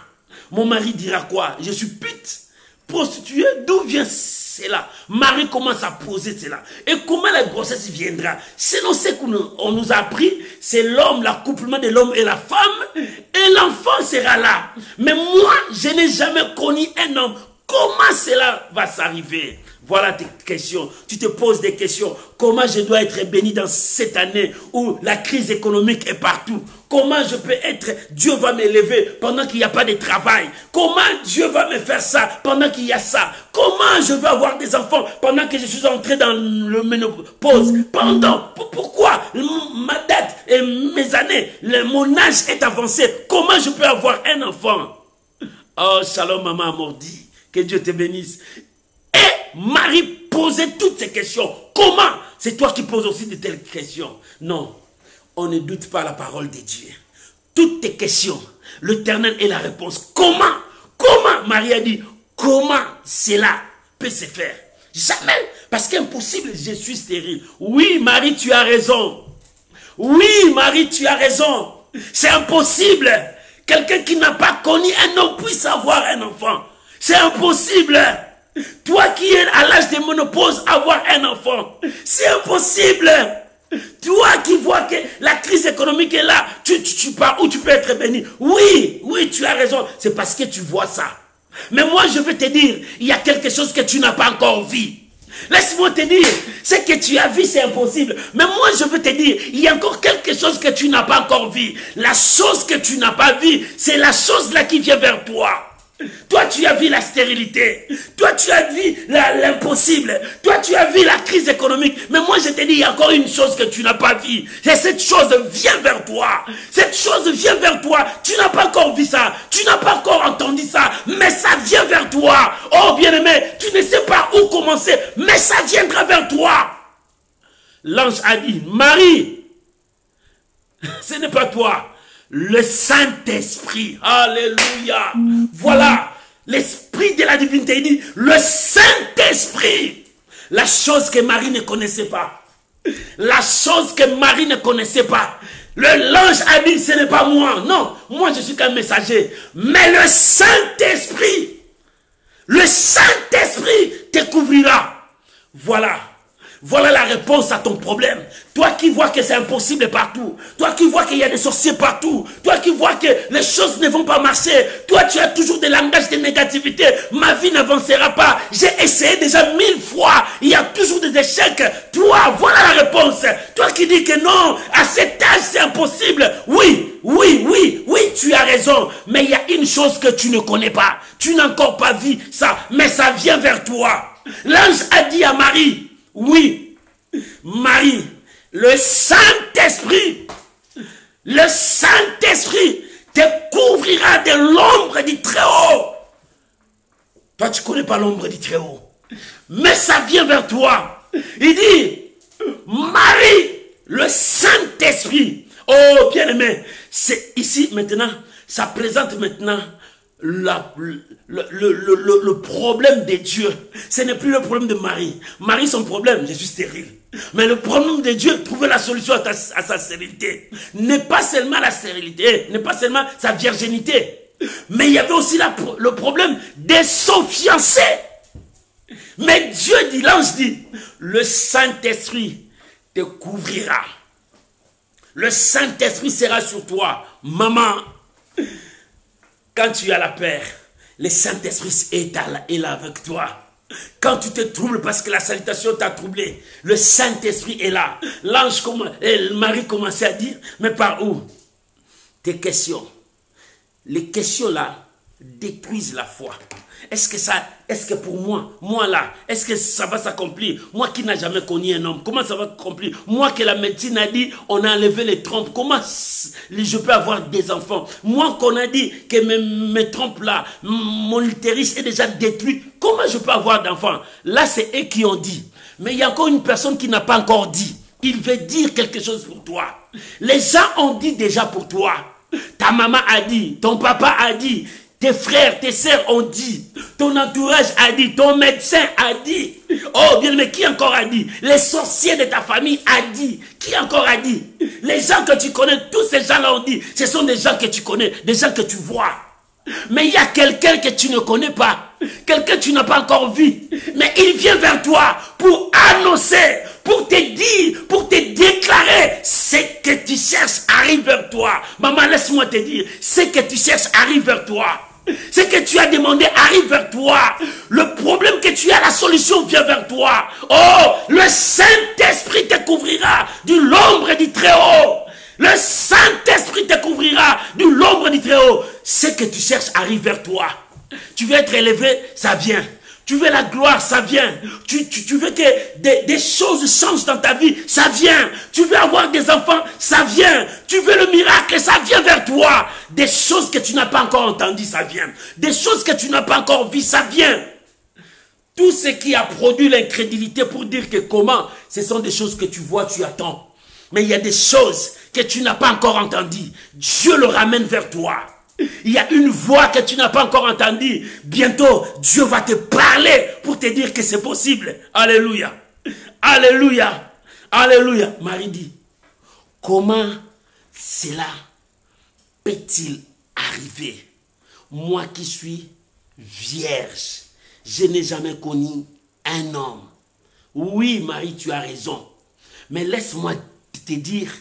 mon mari dira quoi? Je suis pute, prostituée, d'où vient cela? Marie commence à poser cela. Et comment la grossesse viendra? Selon ce qu'on nous a appris, c'est l'homme, l'accouplement de l'homme et la femme, et l'enfant sera là. Mais moi, je n'ai jamais connu un homme. Comment cela va s'arriver? Voilà tes questions. Tu te poses des questions. Comment je dois être béni dans cette année où la crise économique est partout? Comment je peux être, Dieu va m'élever pendant qu'il n'y a pas de travail? Comment Dieu va me faire ça pendant qu'il y a ça? Comment je vais avoir des enfants pendant que je suis entré dans le ménopause? Pourquoi ma date et mes années, mon âge est avancé? Comment je peux avoir un enfant? Oh, shalom maman Amordi. Que Dieu te bénisse. Et Marie posait toutes ces questions. Comment? C'est toi qui poses aussi de telles questions. Non, on ne doute pas la parole de Dieu. Toutes tes questions, l'Éternel est la réponse. Comment? Comment? Marie a dit, comment cela peut se faire? Jamais. Parce qu'impossible, je suis stérile. Oui, Marie, tu as raison. Oui, Marie, tu as raison. C'est impossible. Quelqu'un qui n'a pas connu un homme puisse avoir un enfant. C'est impossible. Toi qui es à l'âge de ménopause, avoir un enfant, c'est impossible. Toi qui vois que la crise économique est là, tu pars où tu peux être béni. Oui, tu as raison. C'est parce que tu vois ça. Mais moi, je veux te dire, il y a quelque chose que tu n'as pas encore vu. Laisse-moi te dire, ce que tu as vu, c'est impossible. Mais moi, je veux te dire, il y a encore quelque chose que tu n'as pas encore vu. La chose que tu n'as pas vue, c'est la chose là qui vient vers toi. Toi, tu as vu la stérilité. Toi, tu as vu l'impossible. Toi, tu as vu la crise économique. Mais moi, je te dis, il y a encore une chose que tu n'as pas vue. Et cette chose vient vers toi. Cette chose vient vers toi. Tu n'as pas encore vu ça. Tu n'as pas encore entendu ça. Mais ça vient vers toi. Oh, bien-aimé, tu ne sais pas où commencer. Mais ça viendra vers toi. L'ange a dit, Marie, ce n'est pas toi. Le Saint-Esprit, alléluia, voilà, l'Esprit de la divinité, il dit, le Saint-Esprit, la chose que Marie ne connaissait pas, la chose que Marie ne connaissait pas, l'ange a dit, ce n'est pas moi, non, moi je suis qu'un messager, mais le Saint-Esprit te couvrira, voilà. Voilà la réponse à ton problème. Toi qui vois que c'est impossible partout. Toi qui vois qu'il y a des sorciers partout. Toi qui vois que les choses ne vont pas marcher. Toi tu as toujours des langages de négativité. Ma vie n'avancera pas. J'ai essayé déjà 1000 fois. Il y a toujours des échecs. Toi, voilà la réponse. Toi qui dis que non, à cet âge c'est impossible. Oui, tu as raison. Mais il y a une chose que tu ne connais pas. Tu n'as encore pas vu ça. Mais ça vient vers toi. L'ange a dit à Marie, oui, Marie, le Saint-Esprit te couvrira de l'ombre du Très-Haut. Toi, tu ne connais pas l'ombre du Très-Haut. Mais ça vient vers toi. Il dit, Marie, le Saint-Esprit. Oh, bien-aimé, c'est ici maintenant, ça présente maintenant le problème de Dieu. Ce n'est plus le problème de Marie. Marie, son problème, je suis stérile. Mais le problème de Dieu, trouver la solution à sa stérilité, n'est pas seulement la stérilité, n'est pas seulement sa virginité, mais il y avait aussi le problème de son fiancé. Mais Dieu dit, l'ange dit, le Saint-Esprit te couvrira. Le Saint-Esprit sera sur toi. Maman, quand tu as la peur, le Saint-Esprit est là avec toi. Quand tu te troubles parce que la salutation t'a troublé, le Saint-Esprit est là. L'ange, Marie commençait à dire, mais par où? Tes questions. Les questions là détruisent la foi. Est-ce que pour moi là, est-ce que ça va s'accomplir? Moi qui n'ai jamais connu un homme, comment ça va s'accomplir? Moi que la médecine a dit, on a enlevé les trompes, comment je peux avoir des enfants? Moi qu'on a dit que mes trompes là, mon utérus est déjà détruit, comment je peux avoir d'enfants? Là c'est eux qui ont dit. Mais il y a encore une personne qui n'a pas encore dit. Il veut dire quelque chose pour toi. Les gens ont dit déjà pour toi. Ta maman a dit, ton papa a dit, tes frères, tes sœurs ont dit, ton entourage a dit, ton médecin a dit. Oh bien, mais qui encore a dit? Les sorciers de ta famille a dit. Qui encore a dit? Les gens que tu connais, tous ces gens-là ont dit. Ce sont des gens que tu connais, des gens que tu vois. Mais il y a quelqu'un que tu ne connais pas, quelqu'un que tu n'as pas encore vu. Mais il vient vers toi pour annoncer, pour te dire, pour te déclarer, ce que tu cherches arrive vers toi. Maman, laisse-moi te dire, ce que tu cherches arrive vers toi. Ce que tu as demandé arrive vers toi. Le problème que tu as, la solution vient vers toi. Oh, le Saint-Esprit te couvrira de l'ombre du Très-Haut. Le Saint-Esprit te couvrira de l'ombre du Très-Haut. Ce que tu cherches arrive vers toi. Tu veux être élevé, ça vient. Tu veux la gloire, ça vient. Tu veux que des choses changent dans ta vie, ça vient. Tu veux avoir des enfants, ça vient. Tu veux le miracle, ça vient vers toi. Des choses que tu n'as pas encore entendues, ça vient. Des choses que tu n'as pas encore vues, ça vient. Tout ce qui a produit l'incrédulité pour dire que comment, ce sont des choses que tu vois, tu attends. Mais il y a des choses que tu n'as pas encore entendues. Dieu le ramène vers toi. Il y a une voix que tu n'as pas encore entendue. Bientôt, Dieu va te parler pour te dire que c'est possible. Alléluia. Alléluia. Alléluia. Marie dit, comment cela peut-il arriver? Moi qui suis vierge, je n'ai jamais connu un homme. Oui, Marie, tu as raison. Mais laisse-moi te dire,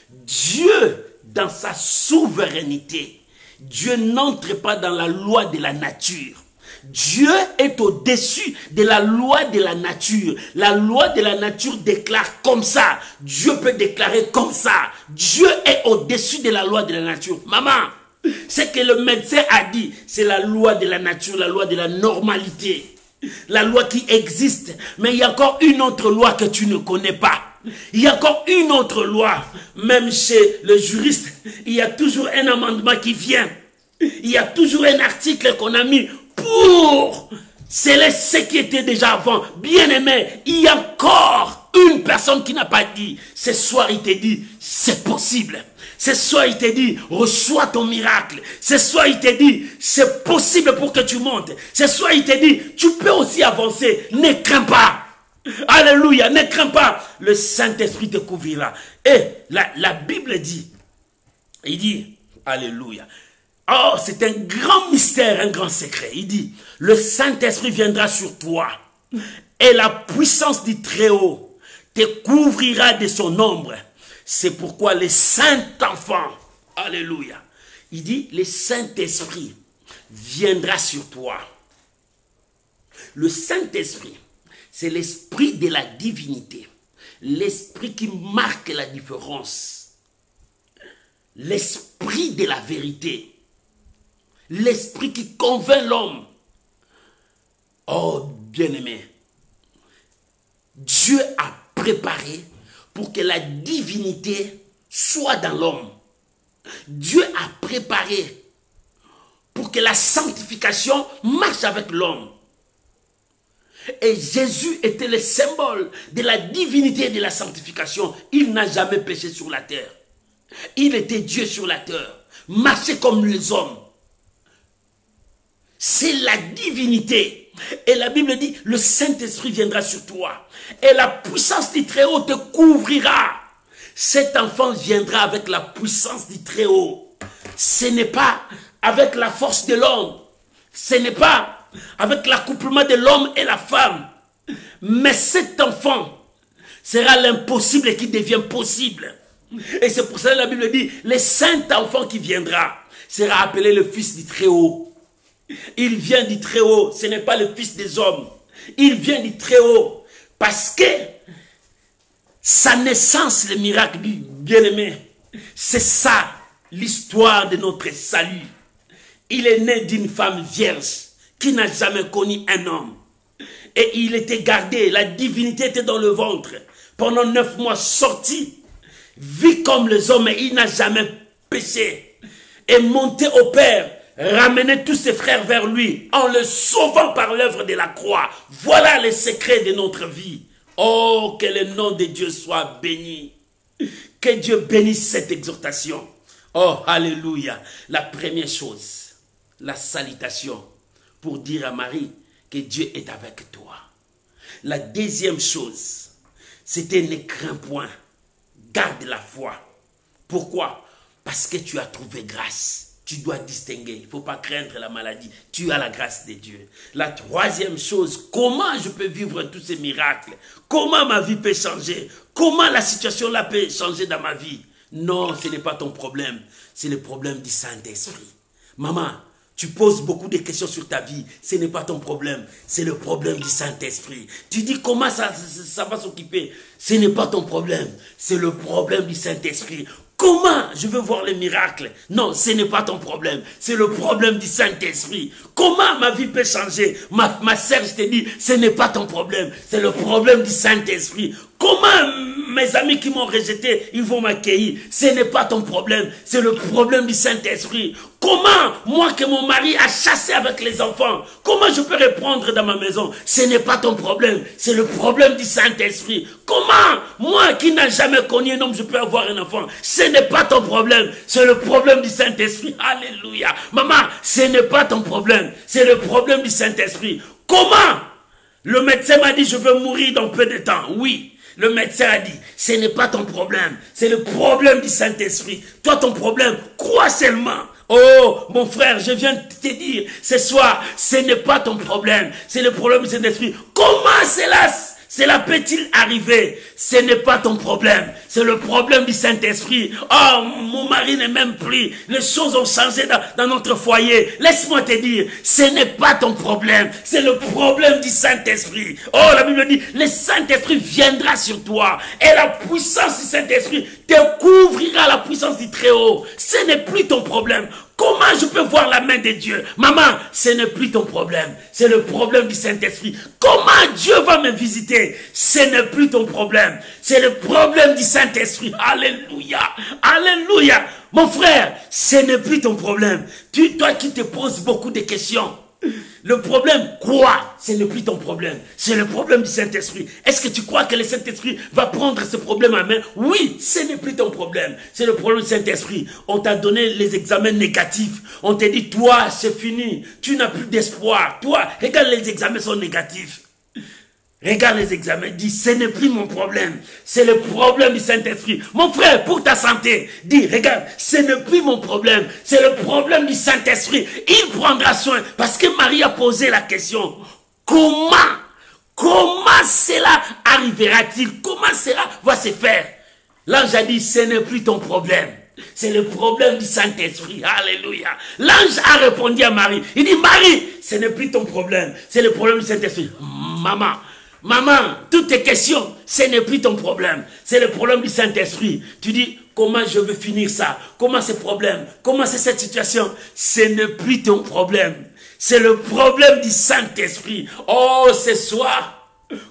Dieu, dans sa souveraineté, Dieu n'entre pas dans la loi de la nature. Dieu est au-dessus de la loi de la nature. La loi de la nature déclare comme ça. Dieu peut déclarer comme ça. Dieu est au-dessus de la loi de la nature. Maman, ce que le médecin a dit, c'est la loi de la nature, la loi de la normalité. La loi qui existe. Mais il y a encore une autre loi que tu ne connais pas. Il y a encore une autre loi. Même chez le juriste, il y a toujours un amendement qui vient. Il y a toujours un article qu'on a mis pour sceller ce qui était déjà avant. Bien aimé, il y a encore une personne qui n'a pas dit. Ce soir, il te dit, c'est possible. Ce soir, il te dit, reçois ton miracle. Ce soir, il te dit, c'est possible pour que tu montes. Ce soir, il te dit, tu peux aussi avancer. Ne crains pas. Alléluia, ne crains pas. Le Saint-Esprit te couvrira. Et la Bible dit, il dit, alléluia. Oh, c'est un grand mystère, un grand secret. Il dit, le Saint-Esprit viendra sur toi et la puissance du Très-Haut te couvrira de son ombre. C'est pourquoi le Saint-Enfant, alléluia, il dit, le Saint-Esprit viendra sur toi. Le Saint-Esprit, c'est l'esprit de la divinité. L'esprit qui marque la différence. L'esprit de la vérité. L'esprit qui convainc l'homme. Oh, bien-aimé, Dieu a préparé pour que la divinité soit dans l'homme. Dieu a préparé pour que la sanctification marche avec l'homme. Et Jésus était le symbole de la divinité et de la sanctification. Il n'a jamais péché sur la terre. Il était Dieu sur la terre, marchait comme les hommes. C'est la divinité. Et la Bible dit, le Saint-Esprit viendra sur toi. Et la puissance du Très-Haut te couvrira. Cet enfant viendra avec la puissance du Très-Haut. Ce n'est pas avec la force de l'homme. Ce n'est pas avec l'accouplement de l'homme et la femme. Mais cet enfant sera l'impossible qui devient possible. Et c'est pour ça que la Bible dit, le saint enfant qui viendra sera appelé le fils du Très-Haut. Il vient du Très-Haut, ce n'est pas le fils des hommes. Il vient du Très-Haut parce que sa naissance, le miracle du bien-aimé, c'est ça l'histoire de notre salut. Il est né d'une femme vierge qui n'a jamais connu un homme. Et il était gardé, la divinité était dans le ventre. Pendant 9 mois, sorti, vit comme les hommes et il n'a jamais péché. Et monté au Père, ramener tous ses frères vers lui en le sauvant par l'œuvre de la croix. Voilà les secrets de notre vie. Oh, que le nom de Dieu soit béni. Que Dieu bénisse cette exhortation. Oh, alléluia. La première chose, la salutation pour dire à Marie que Dieu est avec toi. La deuxième chose, c'était ne crains point. Garde la foi. Pourquoi? Parce que tu as trouvé grâce. Tu dois distinguer. Il ne faut pas craindre la maladie. Tu as la grâce de Dieu. La troisième chose, comment je peux vivre tous ces miracles? Comment ma vie peut changer? Comment la situation là peut changer dans ma vie? Non, ce n'est pas ton problème. C'est le problème du Saint-Esprit. Maman, tu poses beaucoup de questions sur ta vie. Ce n'est pas ton problème. C'est le problème du Saint-Esprit. Tu dis comment ça va s'occuper? Ce n'est pas ton problème. C'est le problème du Saint-Esprit. Comment je veux voir les miracles? Non, ce n'est pas ton problème. C'est le problème du Saint-Esprit. Comment ma vie peut changer? Ma sœur, je te dis, ce n'est pas ton problème. C'est le problème du Saint-Esprit. Comment mes amis qui m'ont rejeté, ils vont m'accueillir? Ce n'est pas ton problème. C'est le problème du Saint-Esprit. Comment moi que mon mari a chassé avec les enfants, comment je peux répondre dans ma maison? Ce n'est pas ton problème. C'est le problème du Saint-Esprit. Comment moi qui n'ai jamais connu un homme, je peux avoir un enfant? Ce n'est pas ton problème. C'est le problème du Saint-Esprit. Alléluia. Maman, ce n'est pas ton problème. C'est le problème du Saint-Esprit. Comment? Le médecin m'a dit, je veux mourir dans peu de temps. Oui. Le médecin a dit, ce n'est pas ton problème, c'est le problème du Saint-Esprit. Toi, ton problème, crois seulement. Oh, mon frère, je viens de te dire, ce soir, ce n'est pas ton problème, c'est le problème du Saint-Esprit. Comment cela peut-il arriver? Ce n'est pas ton problème, c'est le problème du Saint-Esprit. Oh, mon mari n'est même plus. Les choses ont changé dans notre foyer. Laisse-moi te dire, ce n'est pas ton problème, c'est le problème du Saint-Esprit. Oh, la Bible dit, le Saint-Esprit viendra sur toi et la puissance du Saint-Esprit te couvrira, la puissance du Très-Haut. Ce n'est plus ton problème. Comment je peux voir la main de Dieu? Maman, ce n'est plus ton problème. C'est le problème du Saint-Esprit. Comment Dieu va me visiter? Ce n'est plus ton problème. C'est le problème du Saint-Esprit. Alléluia. Alléluia. Mon frère, ce n'est plus ton problème. Toi qui te poses beaucoup de questions. Le problème, quoi? Ce n'est plus ton problème. C'est le problème du Saint-Esprit. Est-ce que tu crois que le Saint-Esprit va prendre ce problème en main? Oui, ce n'est plus ton problème. C'est le problème du Saint-Esprit. On t'a donné les examens négatifs. On t'a dit, toi, c'est fini. Tu n'as plus d'espoir. Toi, regarde, les examens sont négatifs. Regarde les examens, dis, ce n'est plus mon problème. C'est le problème du Saint-Esprit. Mon frère, pour ta santé, dis, regarde, ce n'est plus mon problème. C'est le problème du Saint-Esprit. Il prendra soin. Parce que Marie a posé la question, comment cela arrivera-t-il? Comment cela va se faire? L'ange a dit, ce n'est plus ton problème. C'est le problème du Saint-Esprit. Alléluia. L'ange a répondu à Marie. Il dit, Marie, ce n'est plus ton problème. C'est le problème du Saint-Esprit. Maman, toutes tes questions, ce n'est plus ton problème. C'est le problème du Saint-Esprit. Tu dis, comment je veux finir ça? Comment ce problème? Comment c'est cette situation? Ce n'est plus ton problème. C'est le problème du Saint-Esprit. Oh, ce soir,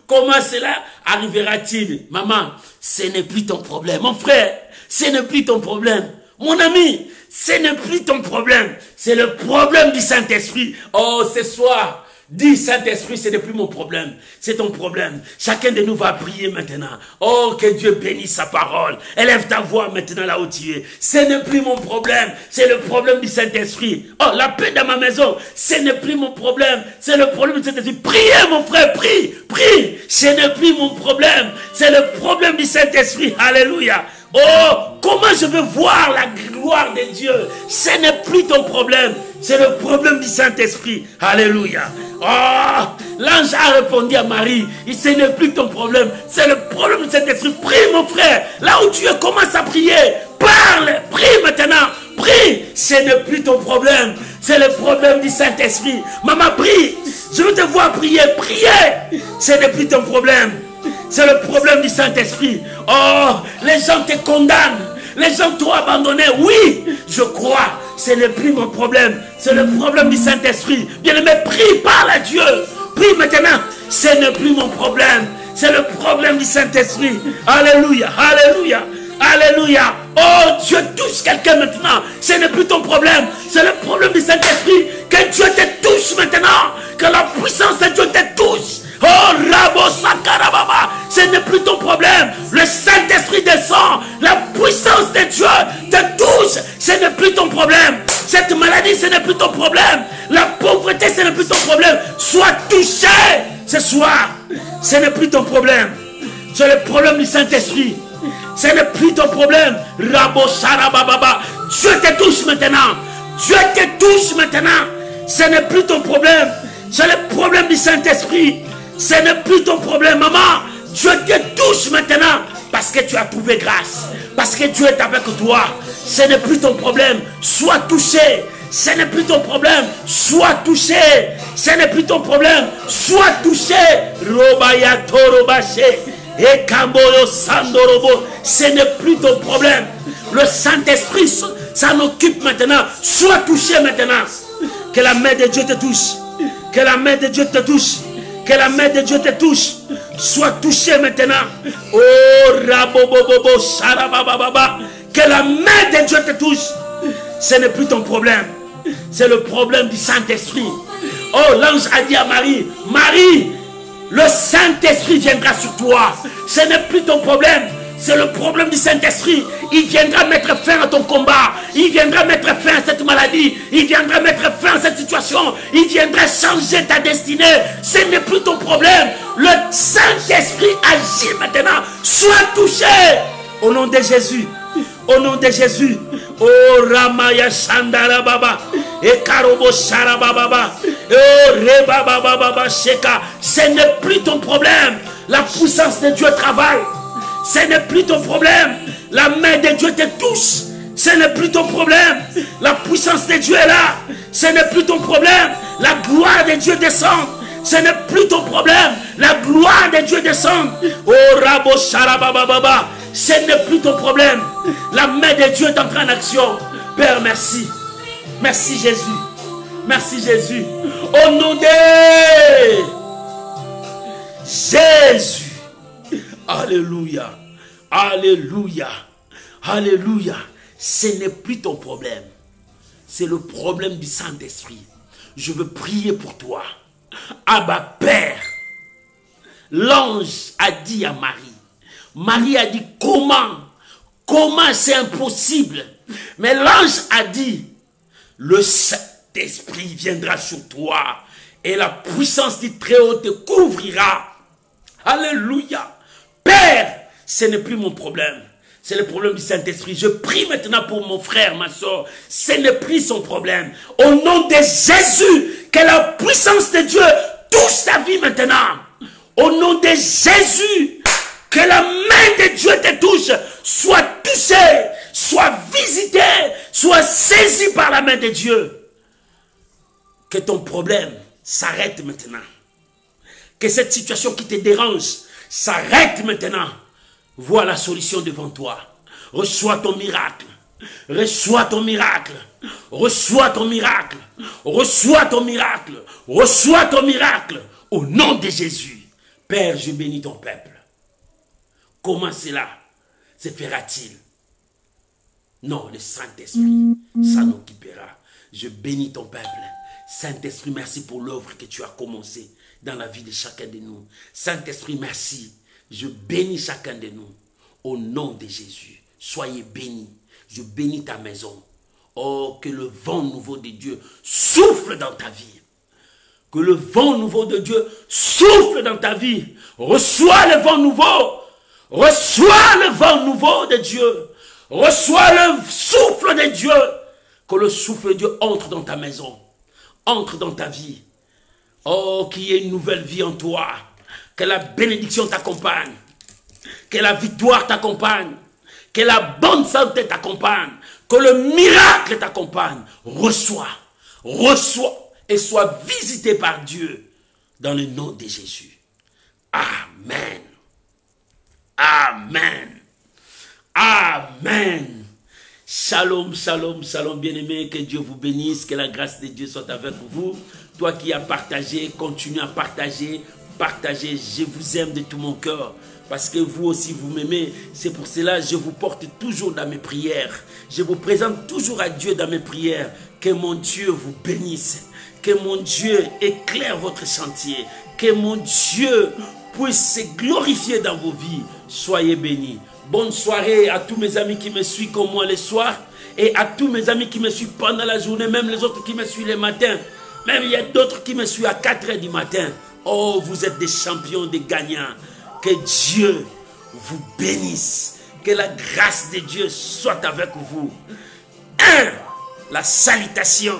comment cela arrivera-t-il? Maman, ce n'est plus ton problème. Mon frère, ce n'est plus ton problème. Mon ami, ce n'est plus ton problème. C'est le problème du Saint-Esprit. Oh, ce soir, dis Saint-Esprit, ce n'est plus mon problème. C'est ton problème. Chacun de nous va prier maintenant. Oh, que Dieu bénisse sa parole. Élève ta voix maintenant là où tu es. Ce n'est plus mon problème. C'est le problème du Saint-Esprit. Oh, la paix dans ma maison. Ce n'est plus mon problème. C'est le problème du Saint-Esprit. Priez, mon frère, prie, prie. Ce n'est plus mon problème. C'est le problème du Saint-Esprit. Alléluia. Oh, comment je veux voir la gloire de Dieu. Ce n'est plus ton problème. C'est le problème du Saint-Esprit. Alléluia. Oh, l'ange a répondu à Marie. Ce n'est plus ton problème. C'est le problème du Saint-Esprit. Prie, mon frère. Là où tu es, commence à prier. Parle. Prie maintenant. Prie. Ce n'est plus ton problème. C'est le problème du Saint-Esprit. Maman, prie. Je veux te voir prier. Priez. Ce n'est plus ton problème. C'est le problème du Saint-Esprit. Oh, les gens te condamnent. Les gens t'ont abandonné. Oui, je crois. Ce n'est plus mon problème. C'est le problème du Saint-Esprit. Bien-aimé, prie, parle à Dieu. Prie maintenant. Ce n'est plus mon problème. C'est le problème du Saint-Esprit. Alléluia, alléluia, alléluia. Oh, Dieu touche quelqu'un maintenant. Ce n'est plus ton problème. C'est le problème du Saint-Esprit. Que Dieu te touche maintenant. Que la puissance de Dieu te touche. Oh, Rabo Sakarababa, ce n'est plus ton problème. Le Saint-Esprit descend. La puissance de Dieu te touche. Ce n'est plus ton problème. Cette maladie, ce n'est plus ton problème. La pauvreté, ce n'est plus ton problème. Sois touché ce soir. Ce n'est plus ton problème. C'est le problème du Saint-Esprit. Ce n'est plus ton problème. Rabo Sarababa. Dieu te touche maintenant. Dieu te touche maintenant. Ce n'est plus ton problème. C'est le problème du Saint-Esprit. Ce n'est plus ton problème, maman. Dieu te touche maintenant parce que tu as trouvé grâce. Parce que Dieu est avec toi. Ce n'est plus ton problème. Sois touché. Ce n'est plus ton problème. Sois touché. Ce n'est plus ton problème. Sois touché. Robaya Torobache. Et Kamboyo Sandorobo. Ce n'est plus ton problème. Le Saint-Esprit s'en occupe maintenant. Sois touché maintenant. Que la main de Dieu te touche. Que la main de Dieu te touche. Que la main de Dieu te touche. Sois touché maintenant. Oh, Rabobobobo, Sarabababa. Que la main de Dieu te touche. Ce n'est plus ton problème. C'est le problème du Saint-Esprit. Oh, l'ange a dit à Marie, Marie, le Saint-Esprit viendra sur toi. Ce n'est plus ton problème. C'est le problème du Saint-Esprit. Il viendra mettre fin à ton combat. Il viendra mettre fin à cette maladie. Il viendra mettre fin à cette situation. Il viendra changer ta destinée. Ce n'est plus ton problème. Le Saint-Esprit agit maintenant. Sois touché. Au nom de Jésus. Au nom de Jésus. Oh Ramaya Shandara Baba. Et Karobo Sharababa. Oh Reba Baba Baba Sheka. Ce n'est plus ton problème. La puissance de Dieu travaille. Ce n'est plus ton problème. La main de Dieu te touche. Ce n'est plus ton problème. La puissance de Dieu est là. Ce n'est plus ton problème. La gloire de Dieu descend. Ce n'est plus ton problème. La gloire de Dieu descend. Oh Rabo Sharababa. Ce n'est plus ton problème. La main de Dieu est entrée en action. Père, merci. Merci Jésus. Merci Jésus. Au nom de Jésus. Alléluia. Alléluia. Alléluia. Ce n'est plus ton problème. C'est le problème du Saint-Esprit. Je veux prier pour toi. Abba Père. L'ange a dit à Marie. Marie a dit comment? Comment c'est impossible? Mais l'ange a dit, le Saint-Esprit viendra sur toi et la puissance du Très-Haut te couvrira. Alléluia. Père, ce n'est plus mon problème. C'est le problème du Saint-Esprit. Je prie maintenant pour mon frère, ma soeur. Ce n'est plus son problème. Au nom de Jésus, que la puissance de Dieu touche ta vie maintenant. Au nom de Jésus, que la main de Dieu te touche. Sois touché, sois visité, sois saisi par la main de Dieu. Que ton problème s'arrête maintenant. Que cette situation qui te dérange s'arrête maintenant. Vois la solution devant toi. Reçois ton miracle. Reçois ton miracle. Reçois ton miracle. Reçois ton miracle. Reçois ton miracle. Au nom de Jésus. Père, je bénis ton peuple. Comment cela se fera-t-il? Non, le Saint-Esprit s'en occupera. Je bénis ton peuple. Saint-Esprit, merci pour l'œuvre que tu as commencée dans la vie de chacun de nous. Saint-Esprit, merci. Je bénis chacun de nous. Au nom de Jésus, soyez bénis. Je bénis ta maison. Oh, que le vent nouveau de Dieu souffle dans ta vie. Que le vent nouveau de Dieu souffle dans ta vie. Reçois le vent nouveau. Reçois le vent nouveau de Dieu. Reçois le souffle de Dieu. Que le souffle de Dieu entre dans ta maison. Entre dans ta vie. Oh, qu'il y ait une nouvelle vie en toi. Que la bénédiction t'accompagne. Que la victoire t'accompagne. Que la bonne santé t'accompagne. Que le miracle t'accompagne. Reçois. Reçois. Et sois visité par Dieu. Dans le nom de Jésus. Amen. Amen. Amen. Shalom, shalom, shalom, bien-aimés. Que Dieu vous bénisse. Que la grâce de Dieu soit avec vous. Toi qui as partagé, continue à partager. Partagez. Je vous aime de tout mon cœur. Parce que vous aussi, vous m'aimez. C'est pour cela que je vous porte toujours dans mes prières. Je vous présente toujours à Dieu dans mes prières. Que mon Dieu vous bénisse. Que mon Dieu éclaire votre chantier. Que mon Dieu puisse se glorifier dans vos vies. Soyez bénis. Bonne soirée à tous mes amis qui me suivent comme moi le soir. Et à tous mes amis qui me suivent pendant la journée. Même les autres qui me suivent le matin. Même il y a d'autres qui me suivent à 4 h du matin. Oh, vous êtes des champions, des gagnants. Que Dieu vous bénisse. Que la grâce de Dieu soit avec vous. 1. La salutation.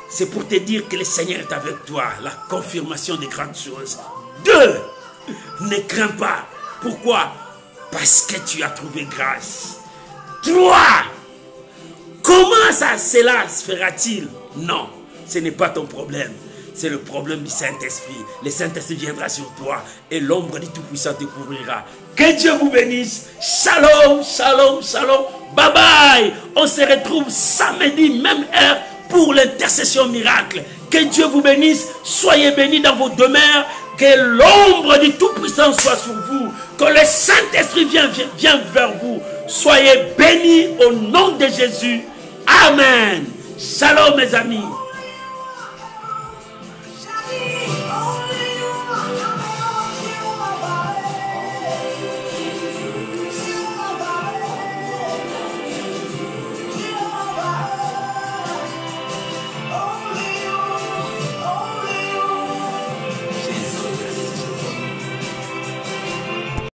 C'est pour te dire que le Seigneur est avec toi. La confirmation des grandes choses. 2. Ne crains pas. Pourquoi? Parce que tu as trouvé grâce. 3. Comment cela se fera-t-il? Non, ce n'est pas ton problème. C'est le problème du Saint-Esprit. Le Saint-Esprit viendra sur toi et l'ombre du Tout-Puissant te couvrira. Que Dieu vous bénisse. Shalom, shalom, shalom. Bye bye. On se retrouve samedi, même heure, pour l'intercession miracle. Que Dieu vous bénisse. Soyez bénis dans vos demeures. Que l'ombre du Tout-Puissant soit sur vous. Que le Saint-Esprit vienne vers vous. Soyez bénis au nom de Jésus. Amen. Shalom mes amis.